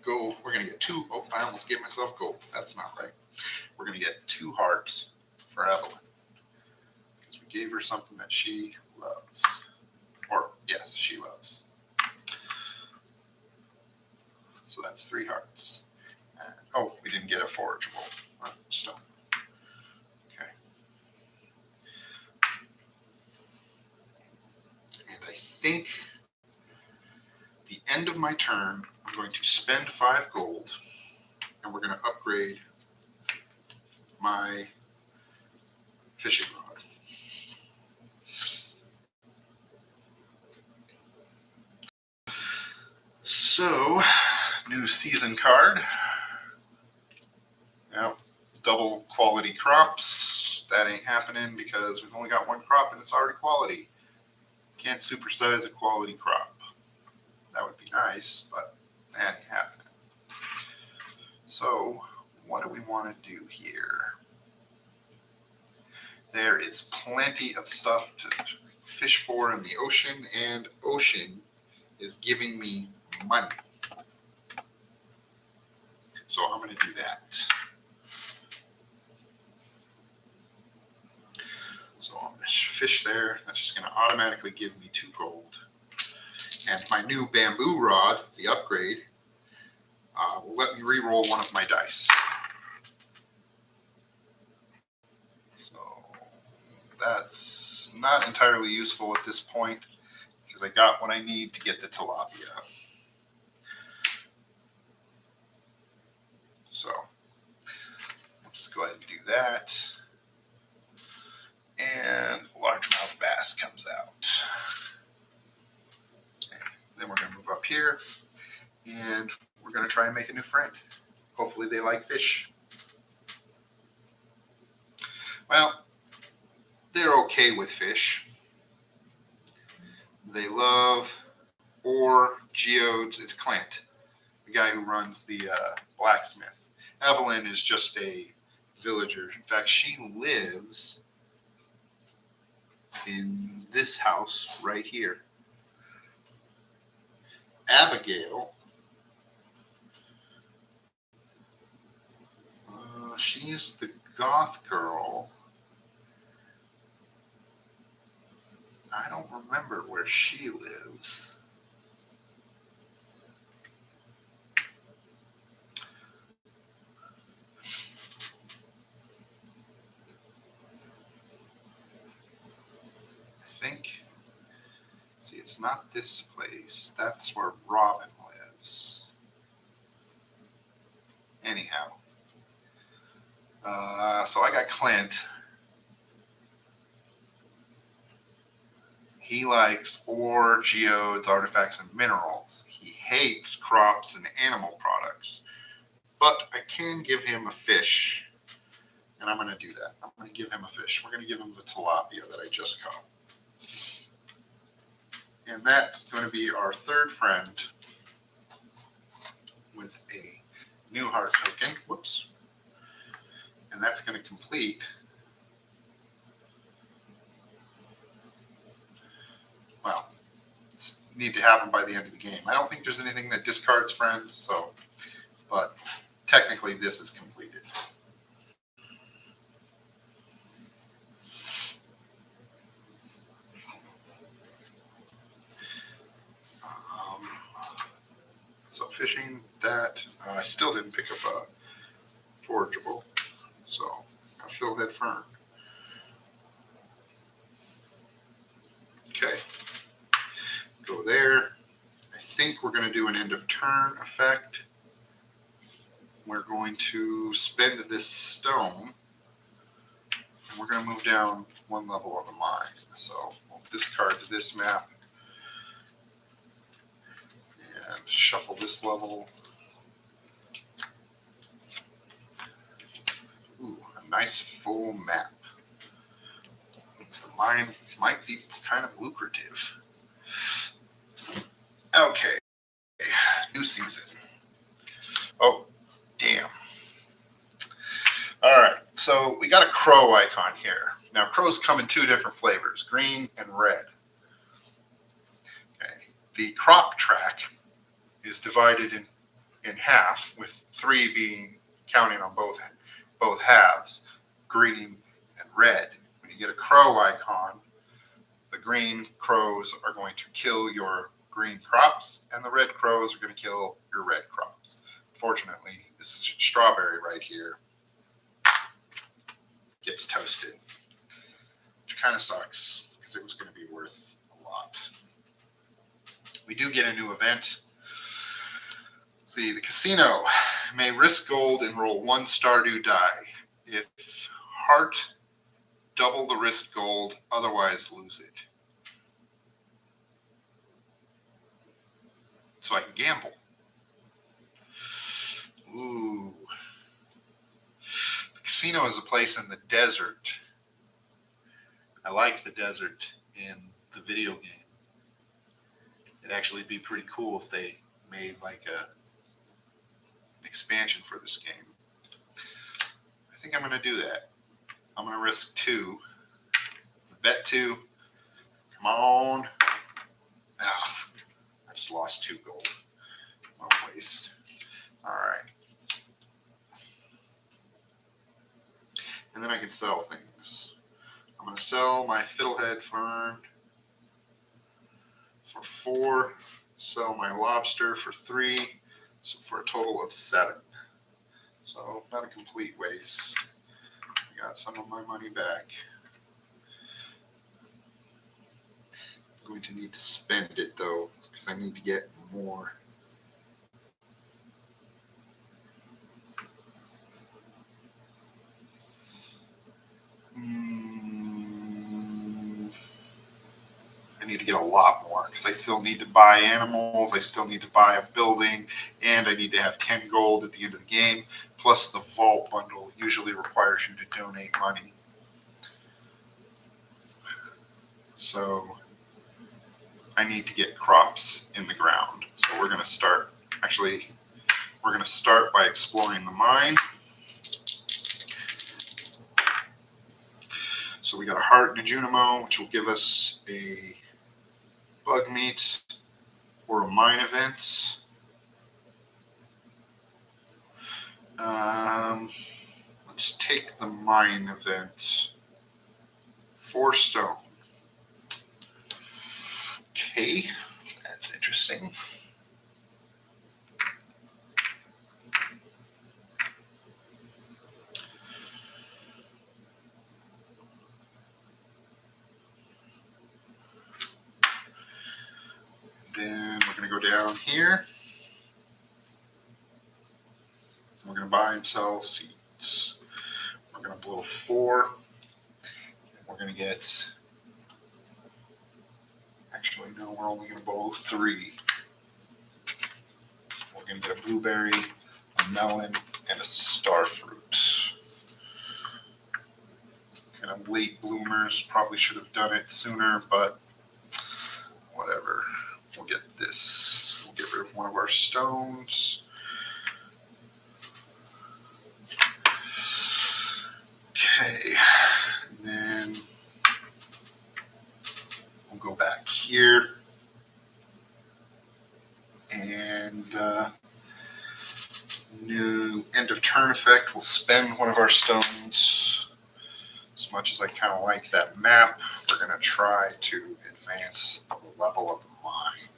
Speaker 1: gold. We're going to get 2. Oh, I almost gave myself gold. That's not right. We're going to get 2 hearts for Evelyn because we gave her something that she loves. Or, yes, she loves. So that's 3 hearts. Oh, we didn't get a forageable stone. Okay. And I think the end of my turn, I'm going to spend 5 gold, and we're going to upgrade my fishing rod. So, new season card. Now, double quality crops. That ain't happening because we've only got 1 crop and it's already quality. Can't supersize a quality crop. That would be nice, but that ain't happening. So, what do we want to do here? There is plenty of stuff to fish for in the ocean, and ocean is giving me money. So I'm going to do that. So I'm going to fish there. That's just going to automatically give me 2 gold. And my new bamboo rod, the upgrade, will let me re-roll one of my dice. So that's not entirely useful at this point because I got what I need to get the tilapia. So we'll just go ahead and do that. And largemouth bass comes out. Okay. Then we're going to move up here, and we're going to try and make a new friend. Hopefully they like fish. Well, they're okay with fish. They love ore, geodes. It's Clint, the guy who runs the blacksmith. Evelyn is just a villager. In fact, she lives in this house right here. Abigail, she's the goth girl. I don't remember where she lives. I think, see, it's not this place. That's where Robin lives. Anyhow, so I got Clint. He likes ore, geodes, artifacts, and minerals. He hates crops and animal products. But I can give him a fish, and I'm going to do that. I'm going to give him a fish. We're going to give him the tilapia that I just caught. And that's going to be our third friend with a new heart token. Whoops. And that's going to complete well, need to happen by the end of the game. I don't think there's anything that discards friends, so, but technically this is completed. So fishing that, I still didn't pick up a forageable, so I filled that fern. Okay, go there. I think we're going to do an end of turn effect. We're going to spend this stone, and we're going to move down one level on the mine. So we'll discard this map and shuffle this level. Ooh, a nice full map. Means the mine might be kind of lucrative. Okay, new season. Oh, damn. All right, so we got a crow icon here. Now, crows come in two different flavors, green and red. Okay, the crop track is divided in half, with 3 being counting on both halves, green and red. When you get a crow icon, the green crows are going to kill your green crops, and the red crows are going to kill your red crops. Fortunately, this strawberry right here gets toasted, which kind of sucks because it was going to be worth a lot. We do get a new event. See, the casino may risk gold and roll 1 Stardew die. If heart, double the risk gold, otherwise lose it. So I can gamble. Ooh. The casino is a place in the desert. I like the desert in the video game. It'd actually be pretty cool if they made like an expansion for this game. I think I'm going to do that. I'm going to risk 2. Bet 2. Come on. Ah, I just lost 2 gold. What a waste. All right. And then I can sell things. I'm going to sell my fiddlehead fern for 4. Sell my lobster for 3. So for a total of 7. So not a complete waste. I got some of my money back. I'm going to need to spend it though, because I need to get more. I need to get a lot more because I still need to buy animals, I still need to buy a building, and I need to have 10 gold at the end of the game. Plus the vault bundle usually requires you to donate money. So I need to get crops in the ground. So we're going to start, actually, we're going to start by exploring the mine. So we got a heart and a Junimo, which will give us a bug meat or a mine event. Let's take the mine event. 4 stone. Okay, that's interesting. Then we're going to go down here. We're going to buy and sell seeds. We're going to blow 4. We're going to get, actually no, we're only going to blow 3. We're going to get a blueberry, a melon, and a star fruit. Kind of late bloomers, probably should have done it sooner, but whatever. We'll get this. We'll get rid of one of our stones. Okay, and then we'll go back here and new end of turn effect. We'll spend one of our stones. As much as I kind of like that map, we're going to try to advance the level of the mine.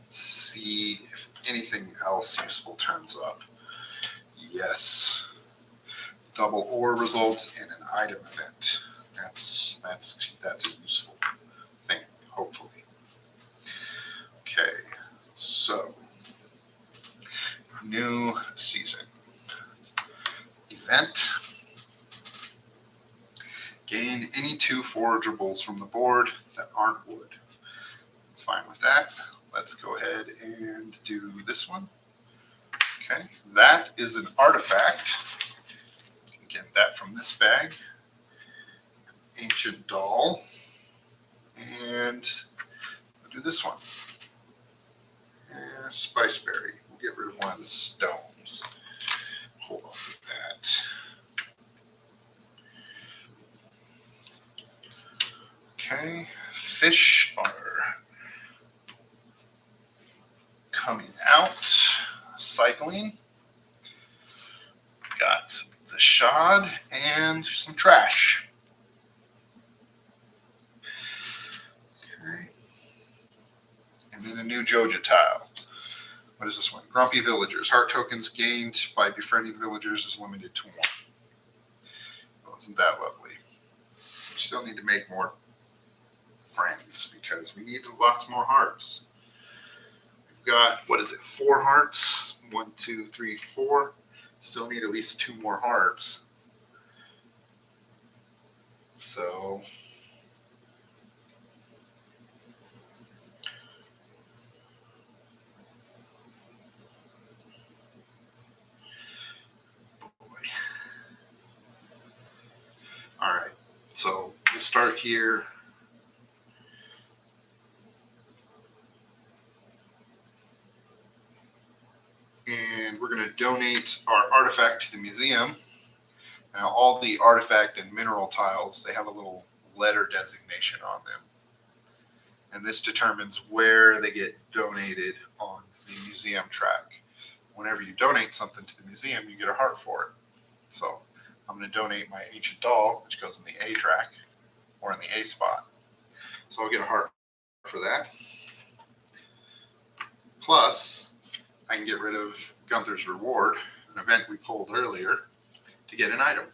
Speaker 1: See if anything else useful turns up. Yes. Double ore results in an item event. That's a useful thing, hopefully. Okay, so new season event. Gain any 2 forageables from the board that aren't wood. Fine with that. Let's go ahead and do this one. Okay, that is an artifact. You can get that from this bag. Ancient doll. And we'll do this one. And spiceberry. We'll get rid of one of the stones. Hold on with that. Okay, fish are coming out. Cycling. Got the shod and some trash. Okay. And then a new Joja tile. What is this one? Grumpy Villagers. Heart tokens gained by befriending villagers is limited to 1. Well, isn't that lovely? We still need to make more friends because we need lots more hearts. We've got, what is it, 4 hearts? 1, 2, 3, 4. Still need at least 2 more hearts. So all right, so we'll start here. And we're going to donate our artifact to the museum. Now, all the artifact and mineral tiles, they have a little letter designation on them. And this determines where they get donated on the museum track. Whenever you donate something to the museum, you get a heart for it. So I'm going to donate my ancient doll, which goes in the A track, or in the A spot. So I'll get a heart for that. Plus, I can get rid of Gunther's Reward, an event we pulled earlier, to get an item.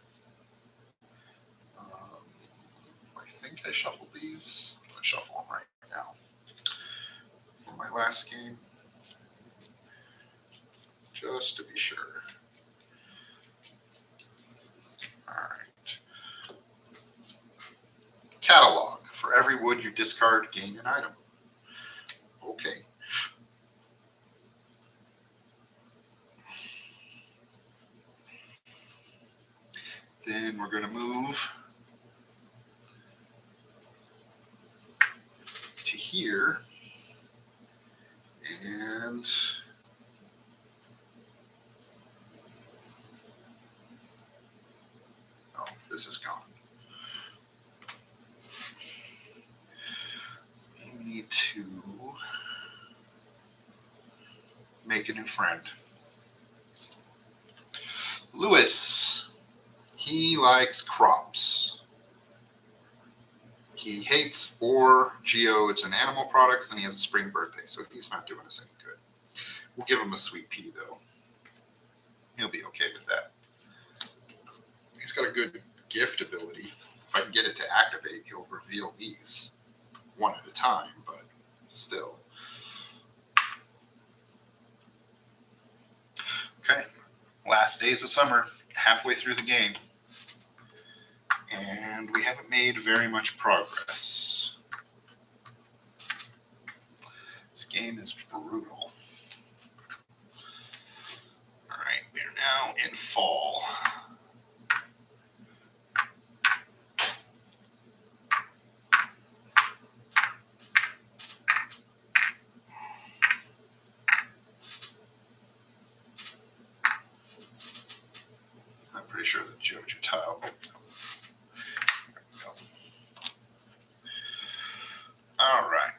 Speaker 1: I think I shuffled these. I'm going to shuffle them right now. For my last game, just to be sure. All right. Catalog. For every wood you discard, gain an item. Okay. Then we're going to move to here. And this is gone. We need to make a new friend. Lewis. He likes crops. He hates ore, geodes, and animal products, and he has a spring birthday, so he's not doing us any good. We'll give him a sweet pea, though. He'll be okay with that. He's got a good gift ability. If I can get it to activate, he'll reveal these one at a time, but still. Okay, last days of summer, halfway through the game. And we haven't made very much progress. This game is brutal. All right, we are now in fall. I'm pretty sure the Jojo tile. Oh, no. There we go. All right.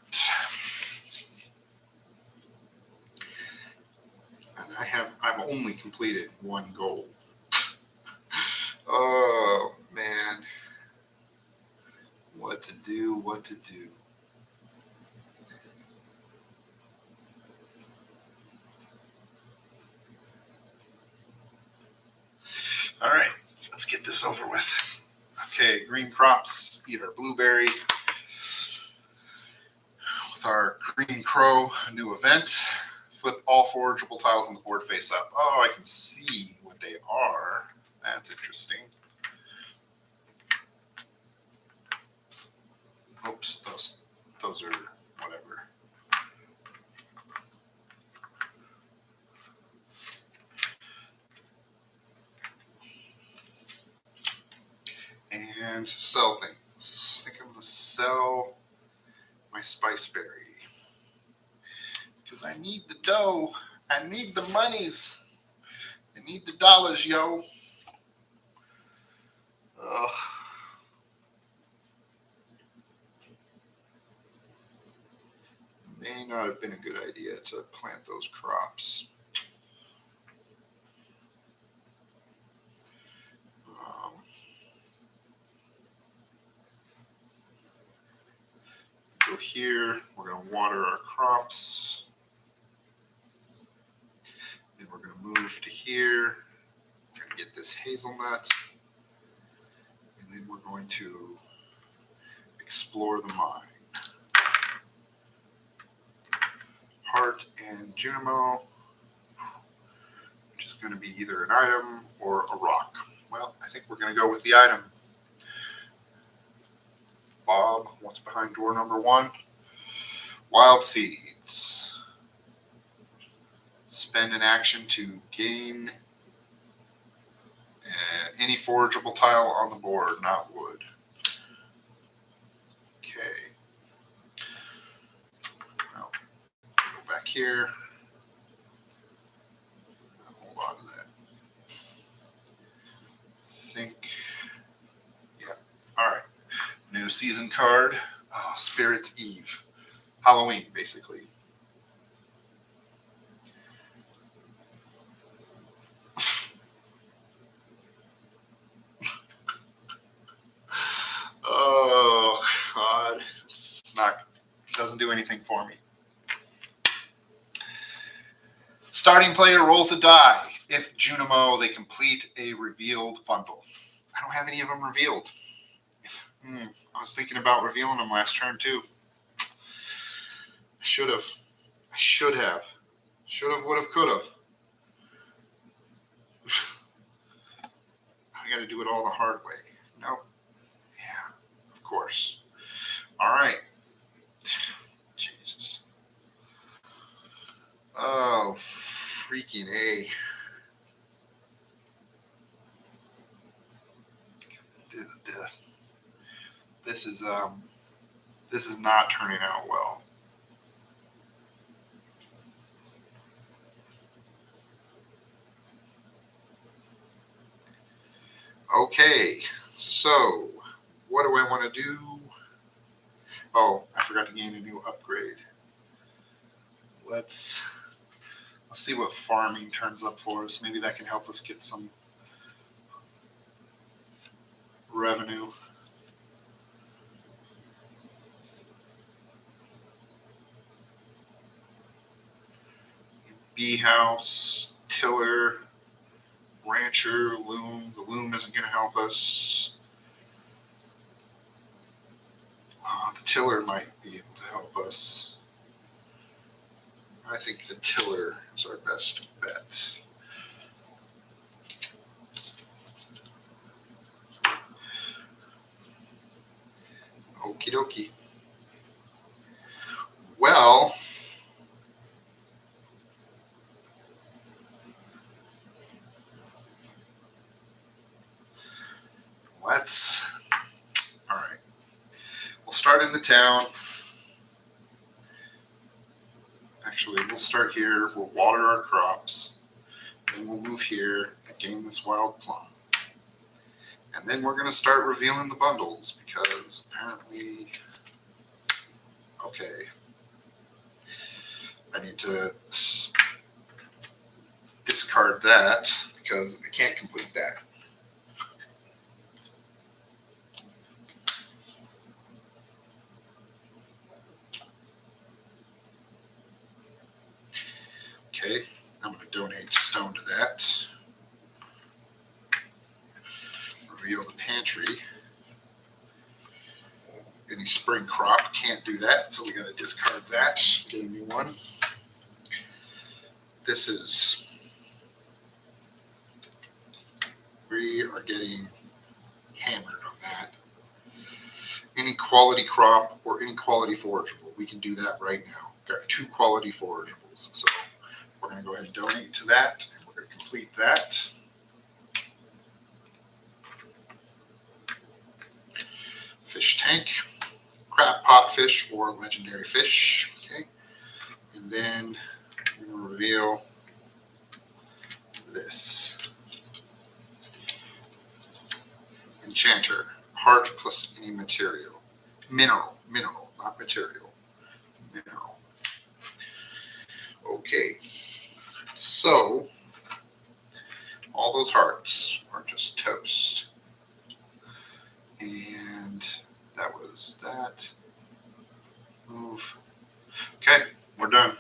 Speaker 1: And I've only completed one goal. Oh man. What to do, what to do. All right, let's get this over with. Okay, green crops, eat our blueberry. With our green crow, a new event. Flip all forageable tiles on the board face up. Oh, I can see what they are. That's interesting. Oops, those are whatever. And sell things. I think I'm going to sell my spice berry. Because I need the dough. I need the monies. I need the dollars, yo. Ugh. May not have been a good idea to plant those crops. Go here. We're going to water our crops. Then we're going to move to here. We're going to get this hazelnut. And then we're going to explore the mine. Heart and Junimo, which is going to be either an item or a rock. Well, I think we're going to go with the item. Bob, what's behind door number 1? Wild seeds. Spend an action to gain any forageable tile on the board, not wood. Okay. Well, go back here. Hold on to that. Think. Yeah. All right. New season card. Oh, Spirit's Eve. Halloween, basically. Oh, God. Doesn't do anything for me. Starting player rolls a die. If Junimo, they complete a revealed bundle. I don't have any of them revealed. I was thinking about revealing them last turn, too. I should have. Should have, would have, could have. I got to do it all the hard way. Nope. Yeah, of course. All right. Jesus. Oh, freaking A. This is not turning out well. Okay, So, what do I want to do? Oh, I forgot to gain a new upgrade. Let's see what farming turns up for us. Maybe that can help us get some revenue. Bee house, tiller, rancher, loom. The loom isn't going to help us. The tiller might be able to help us. I think the tiller is our best bet. Okie dokie. Well, all right. We'll start in the town. Actually, we'll start here. We'll water our crops. Then we'll move here and gain this wild plum. And then we're going to start revealing the bundles because apparently, okay, I need to discard that because I can't complete that. Okay, I'm going to donate stone to that. Reveal the pantry. Any spring crop, can't do that, so we got to discard that, get a new one. This is, we are getting hammered on that. Any quality crop or any quality forageable, we can do that right now. Got 2 quality forageables, so we're going to go ahead and donate to that, and we're going to complete that. Fish tank, crab pot fish or legendary fish, okay? And then we're going to reveal this. Enchanter, heart plus any material. Mineral, not material. Mineral. Okay, so all those hearts are just toast. And that was that. Move. Okay, we're done.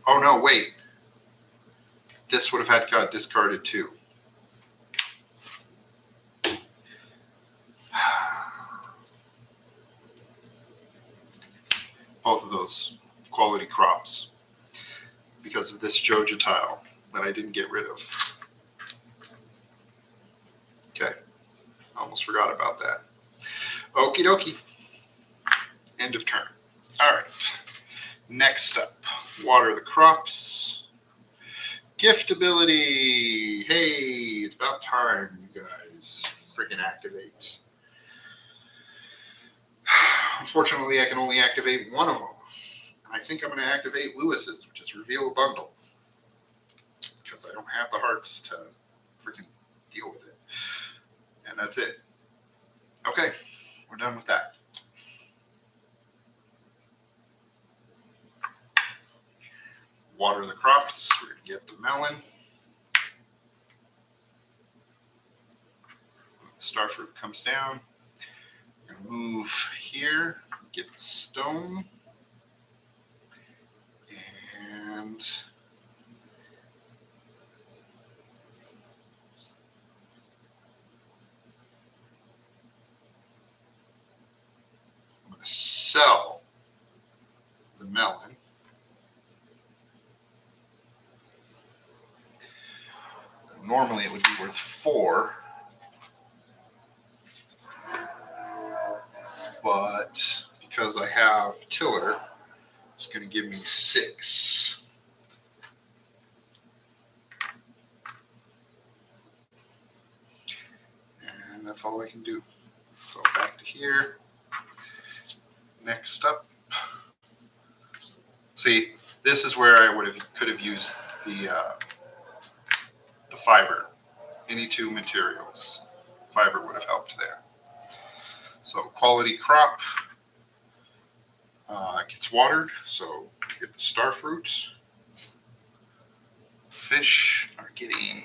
Speaker 1: Oh no, wait. This would have got discarded too. Both of those quality crops because of this Joja tile that I didn't get rid of. Okay, almost forgot about that. Okie dokie. End of turn. All right. Next up, water the crops. Gift ability. Hey, it's about time you guys freaking activate. Unfortunately, I can only activate one of them. And I think I'm going to activate Lewis's, which is reveal a bundle. Because I don't have the hearts to freaking deal with it. And that's it. Okay, we're done with that. Water the crops. We're going to get the melon. The starfruit comes down. We're going to move here, get the stone. And I'm going to sell the melon. Normally it would be worth 4, but because I have tiller, it's going to give me 6. And that's all I can do. So back to here. Next up. See, this is where I could have used the fiber. Any 2 materials. fiber would have helped there. So quality crop gets watered, so get the star fruit. Fish are getting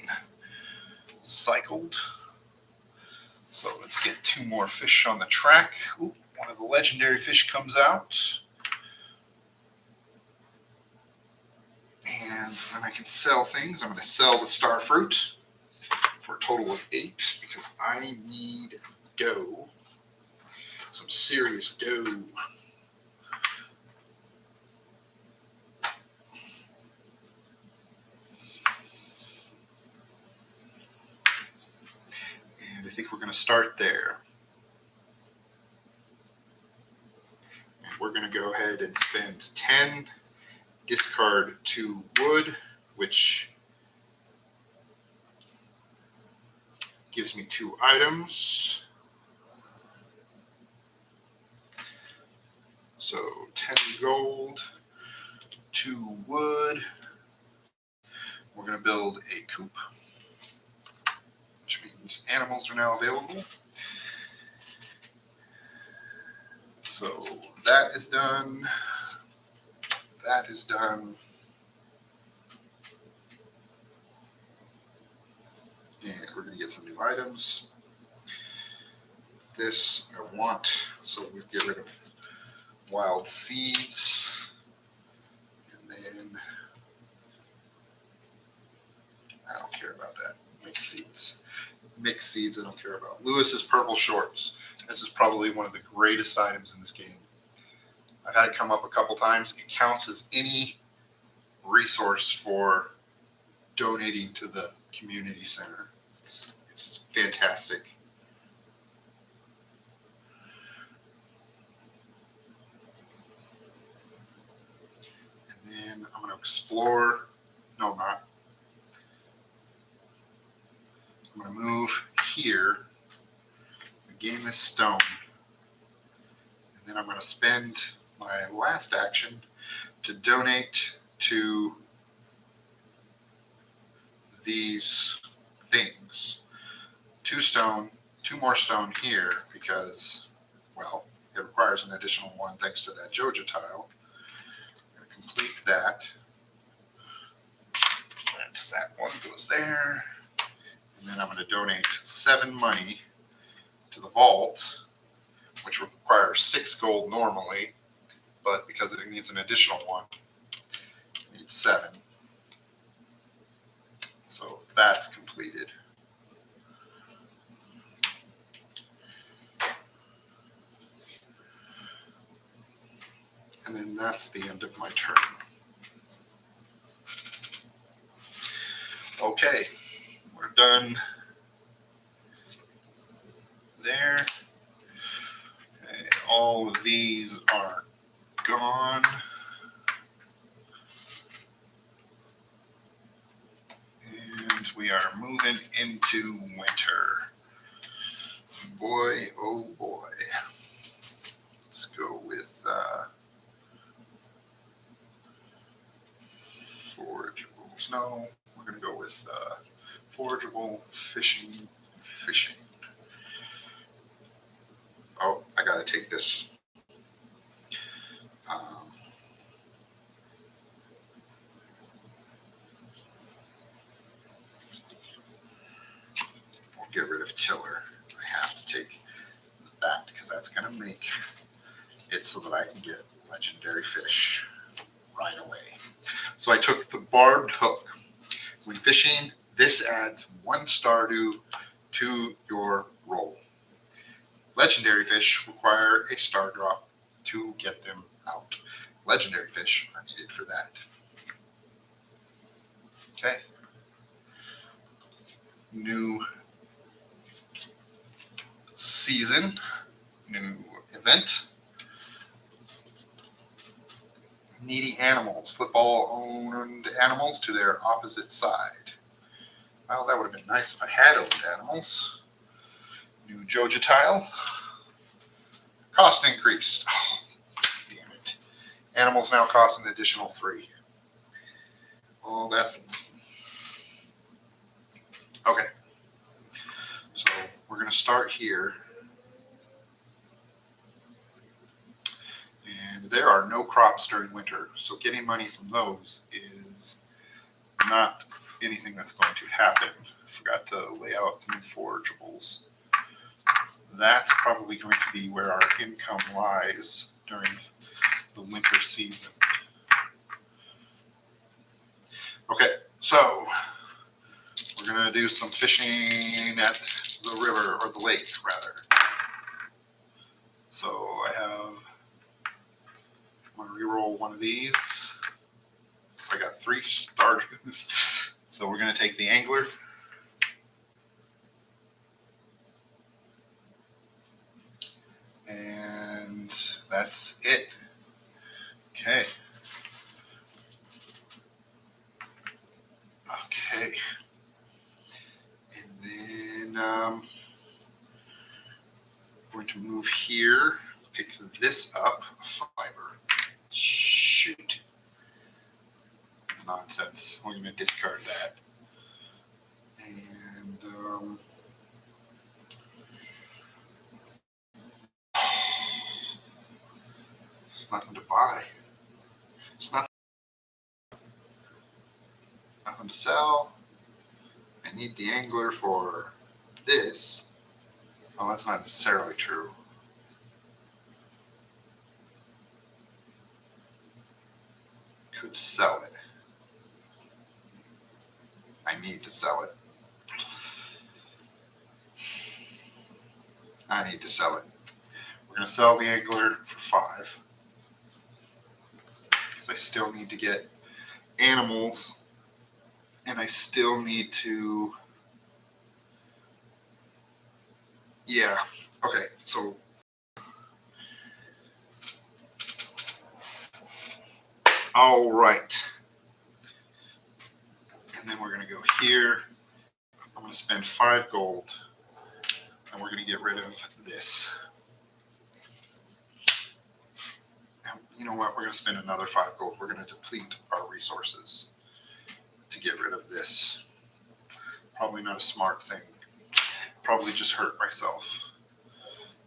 Speaker 1: cycled. So let's get 2 more fish on the track. Ooh, one of the legendary fish comes out. And then I can sell things. I'm going to sell the star fruit for a total of 8 because I need dough. Some serious dough. And I think we're going to start there. And we're going to go ahead and spend 10, discard 2 wood, which gives me 2 items. So 10 gold, 2 wood. We're going to build a coop, which means animals are now available. So that is done. That is done. And we're going to get some new items. This I want, so we get rid of wild seeds. And then I don't care about that. Mixed seeds. Mixed seeds I don't care about. Lewis's purple shorts. This is probably one of the greatest items in this game. I've had it come up a couple times. It counts as any resource for donating to the community center. It's fantastic. And then I'm going to explore. No, I'm not. I'm going to move here, gain this stone, and then I'm going to spend my last action to donate to these things. 2 stone, 2 more stone here because, well, it requires an additional 1 thanks to that Joja tile. I'm going to complete that. That's that one goes there. And then I'm going to donate 7 money to the vault, which requires 6 gold normally, but because it needs an additional 1, it needs 7. So that's completed. And then that's the end of my turn. Okay, we're done there. Okay, all of these are gone. And we are moving into winter. Boy, oh boy. Let's go with forageables. No, we're going to go with forageable fishing. Oh, I got to take this. We'll get rid of tiller. I have to take that because that's going to make it so that I can get legendary fish right away. So I took the barbed hook. When fishing, this adds 1 Stardew to your roll. Legendary fish require a star drop to get them out. Legendary fish are needed for that. Okay. New season, new event. Needy animals, football-owned animals to their opposite side. Well, that would have been nice if I had owned animals. New Joja tile. Cost increased. Oh, damn it. Animals now cost an additional 3. Oh, that's... Okay. So we're we're going to start here. And there are no crops during winter, so getting money from those is not anything that's going to happen. I forgot to lay out the new forageables. That's probably going to be where our income lies during the winter season. Okay, so we're going to do some fishing at the river, or the lake, rather. So I'm going to reroll one of these. I got 3 Stardews. So we're going to take the angler. And that's it. Okay. Okay. And then I'm going to move here, pick this up, fiber. Shoot. Nonsense. We're going to discard that. And there's nothing to buy. It's nothing to sell. I need the angler for this. Well, that's not necessarily true. Could sell it. I need to sell it. I need to sell it. We're going to sell the angler for 5. Because I still need to get animals. And I still need to... Yeah. Okay, so... All right. And then we're going to go here. I'm going to spend 5 gold. And we're going to get rid of this. And you know what? We're going to spend another 5 gold. We're going to deplete our resources to get rid of this. Probably not a smart thing. Probably just hurt myself.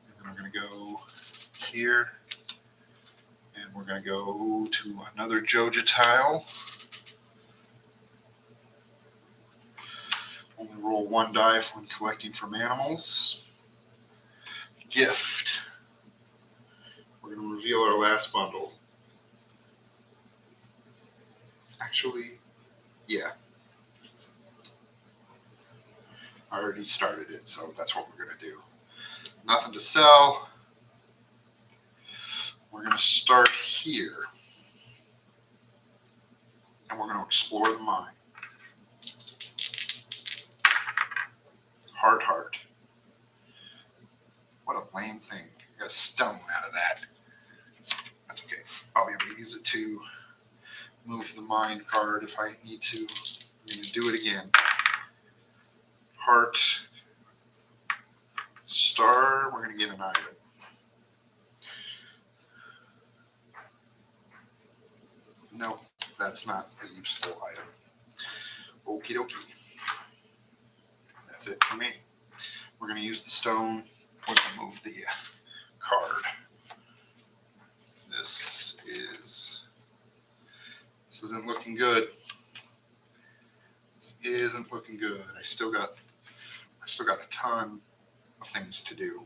Speaker 1: And then I'm going to go here. And we're going to go to another Joja tile. Only roll 1 die when collecting from animals. Gift. We're going to reveal our last bundle. Actually, yeah. I already started it, so that's what we're going to do. Nothing to sell. We're going to start here. And we're going to explore the mine. Heart. What a lame thing. I got a stone out of that. That's okay. I'll be able to use it to move the mine card if I need to. I'm going to do it again. Heart. Star. We're going to get an item. No, that's not a useful item. Okie dokie. That's it for me. We're going to use the stone. We're going to move the card. This isn't looking good. This isn't looking good. I still got a ton of things to do.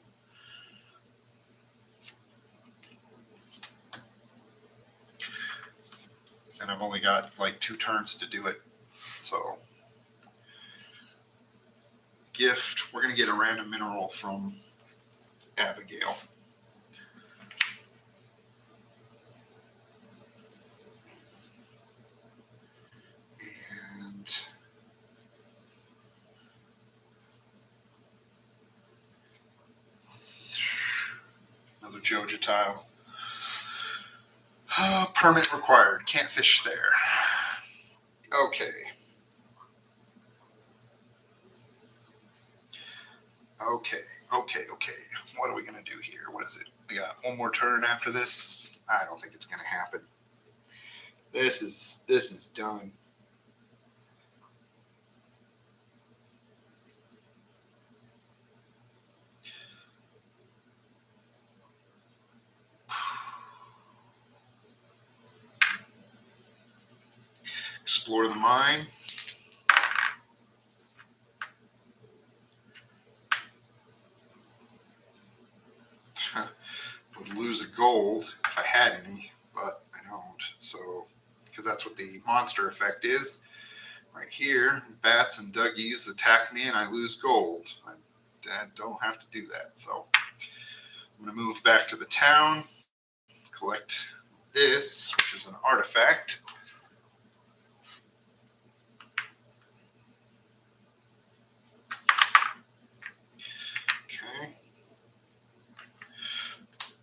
Speaker 1: And I've only got like 2 turns to do it. So, gift. We're going to get a random mineral from Abigail. And another Joja tile. Permit required. Can't fish there. Okay. Okay. What are we going to do here? What is it? We got 1 more turn after this. I don't think it's going to happen. This is done. explore the mine. Would lose a gold if I had any, but I don't. So, because that's what the monster effect is. Right here, bats and duggies attack me and I lose gold. I don't have to do that. So I'm going to move back to the town, collect this, which is an artifact. Okay.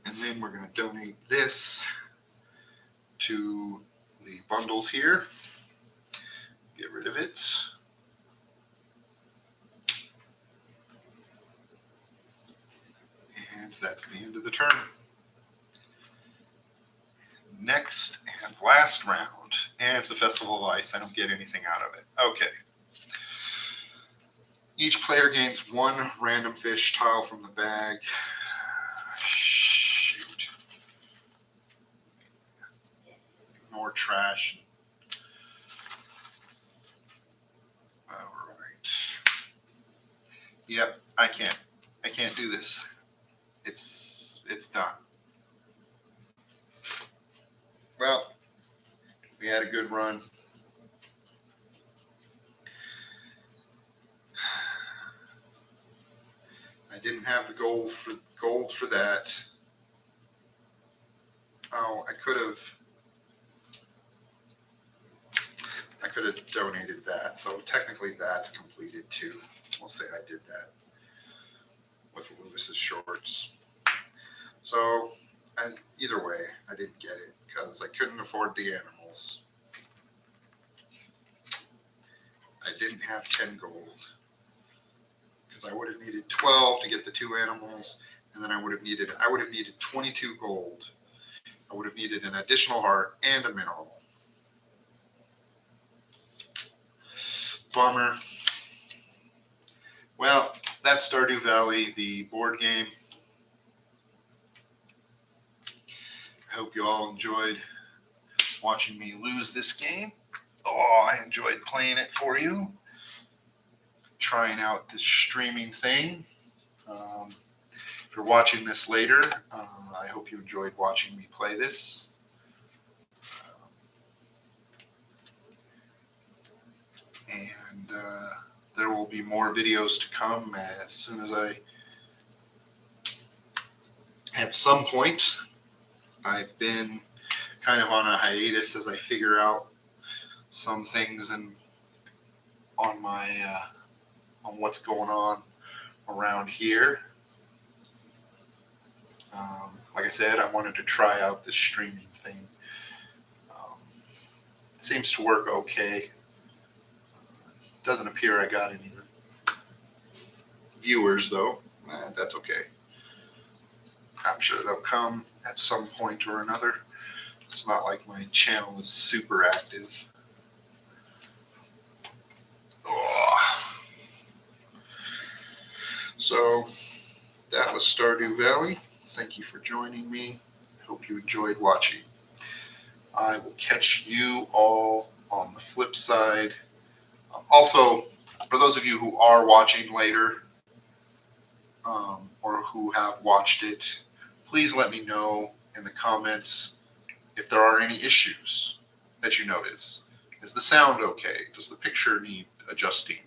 Speaker 1: And then we're going to donate this to the bundles here. Get rid of it. And that's the end of the turn. Next and last round. And it's the Festival of Ice. I don't get anything out of it. Okay. Each player gains one random fish tile from the bag. Shoot. More trash. All right. Yep, I can't do this. It's done. Well, we had a good run. I didn't have the gold for that. Oh, I could have donated that. So technically that's completed too. We'll say I did that with Lewis's shorts. So either way, I didn't get it because I couldn't afford the animals. I didn't have 10 gold because I would have needed 12 to get the 2 animals, and then I would have needed 22 gold. I would have needed an additional heart and a mineral. Bummer. Well, that's Stardew Valley, the board game. I hope you all enjoyed watching me lose this game. Oh, I enjoyed playing it for you. Trying out this streaming thing. If you're watching this later, I hope you enjoyed watching me play this. And there will be more videos to come as soon as at some point. I've been kind of on a hiatus as I figure out some things on what's going on around here. Like I said, I wanted to try out this streaming thing. It seems to work okay. Doesn't appear I got any viewers though. That's okay. I'm sure they'll come at some point or another. It's not like my channel is super active. Oh. So that was Stardew Valley. Thank you for joining me. I hope you enjoyed watching. I will catch you all on the flip side. Also, for those of you who are watching later, or who have watched it, please let me know in the comments if there are any issues that you notice. Is the sound okay? Does the picture need adjusting?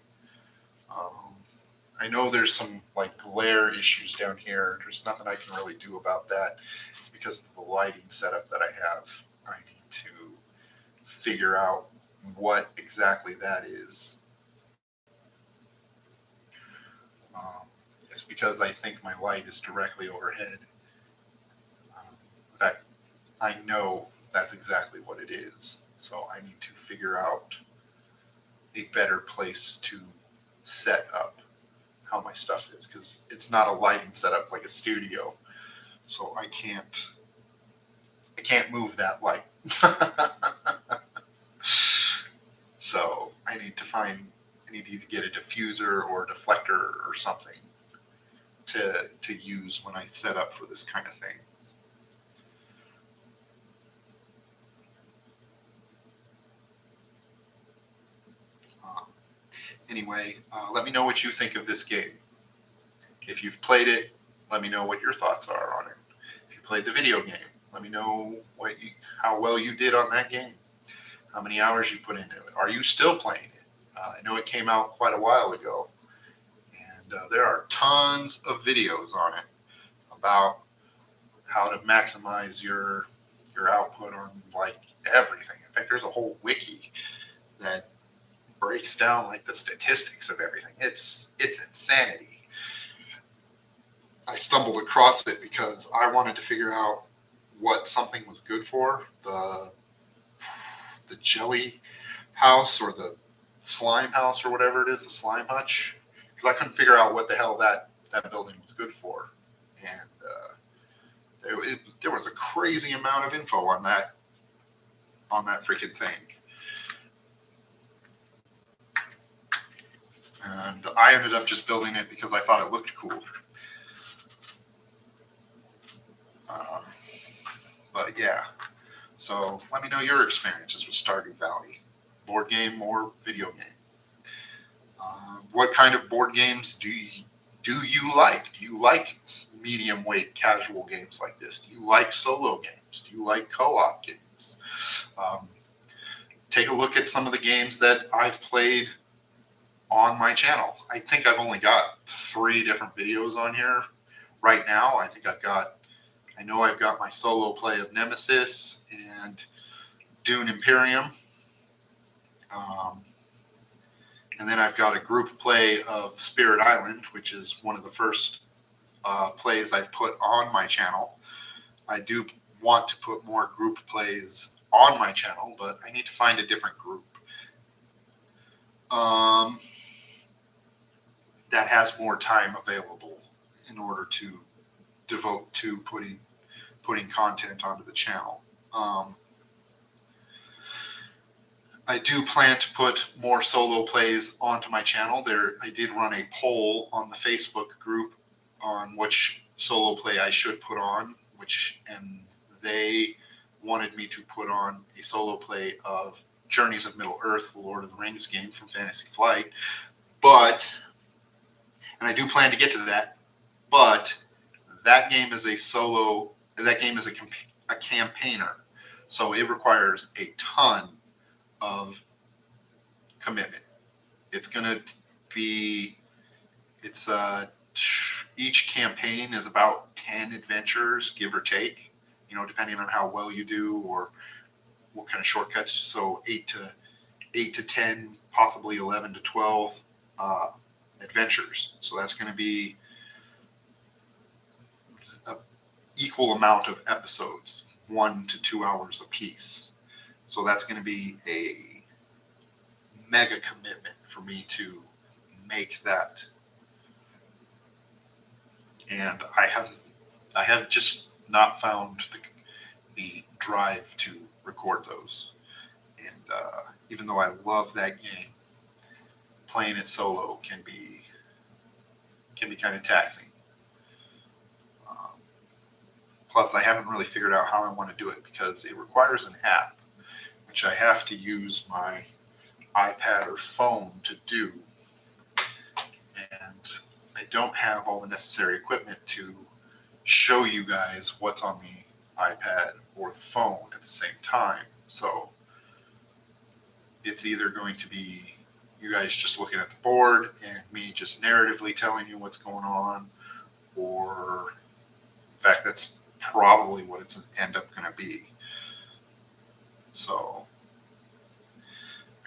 Speaker 1: I know there's some glare issues down here. There's nothing I can really do about that. It's because of the lighting setup that I have. I need to figure out what exactly that is. It's because I think my light is directly overhead. In fact, I know that's exactly what it is. So I need to figure out a better place to set up how my stuff is, because it's not a lighting setup like a studio. So I can't move that light. So I need to either get a diffuser or a deflector or something to use when I set up for this kind of thing. Anyway, let me know what you think of this game. If you've played it, let me know what your thoughts are on it. If you played the video game, let me know how well you did on that game. How many hours you put into it. Are you still playing it? I know it came out quite a while ago. And there are tons of videos on it about how to maximize your output on like everything. In fact, there's a whole wiki that breaks down like the statistics of everything. It's insanity. I stumbled across it because I wanted to figure out what something was good for. The jelly house or the slime house or whatever it is, the slime hutch, because I couldn't figure out what the hell that building was good for. And there was a crazy amount of info on that freaking thing. And I ended up just building it because I thought it looked cool. But yeah, so let me know your experiences with Stardew Valley, board game or video game. What kind of board games do you like? Do you like medium weight casual games like this? Do you like solo games? Do you like co-op games? Take a look at some of the games that I've played on my channel. I think I've only got 3 different videos on here right now. I know I've got my solo play of Nemesis and Dune Imperium. And then I've got a group play of Spirit Island, which is one of the first plays I've put on my channel. I do want to put more group plays on my channel, but I need to find a different group that has more time available in order to devote to putting content onto the channel. I do plan to put more solo plays onto my channel. I did run a poll on the Facebook group on which solo play I should put on, and they wanted me to put on a solo play of Journeys of Middle-earth, the Lord of the Rings game from Fantasy Flight. And I do plan to get to that, but that game is a campaigner. So it requires a ton of commitment. Each campaign is about 10 adventures, give or take, depending on how well you do or what kind of shortcuts. So 8 to 10, possibly 11 to 12 adventures. So that's going to be an equal amount of episodes, 1 to 2 hours a piece. So that's going to be a mega commitment for me to make that. And I have just not found the drive to record those. And even though I love that game, playing it solo can be kind of taxing. Plus, I haven't really figured out how I want to do it because it requires an app, which I have to use my iPad or phone to do. And I don't have all the necessary equipment to show you guys what's on the iPad or the phone at the same time. So it's either going to be you guys just looking at the board and me just narratively telling you what's going on, or in fact, that's probably what it's end up going to be. So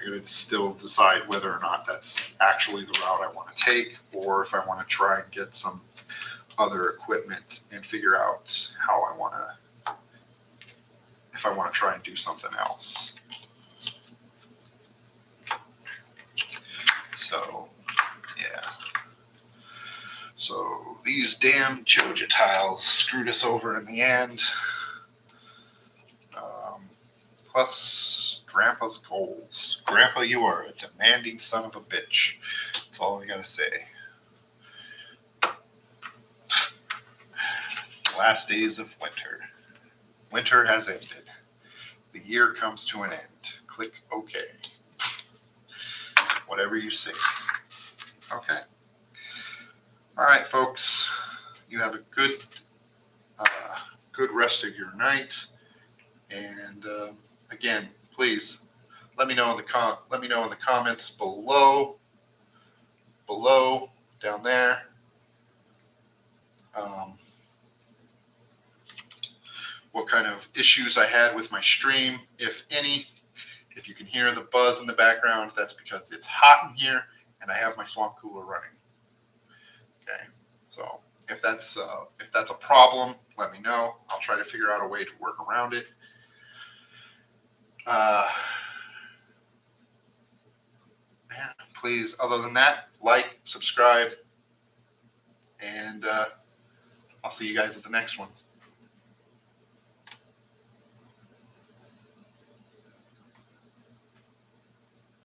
Speaker 1: I got to still decide whether or not that's actually the route I want to take, or if I want to try and get some other equipment and figure out how if I want to try and do something else. So, yeah. So these damn Joja tiles screwed us over in the end. Plus Grandpa's goals. Grandpa, you are a demanding son of a bitch. That's all I gotta say. Last days of winter. Winter has ended. The year comes to an end. Click OK. Whatever you say. folks, you have a good rest of your night. And again, please let me know in the comments below down there. What kind of issues I had with my stream, if any. If you can hear the buzz in the background, that's because it's hot in here and I have my swamp cooler running. Okay, so if that's a problem, let me know. I'll try to figure out a way to work around it. Please, other than that, like, subscribe, and I'll see you guys at the next one.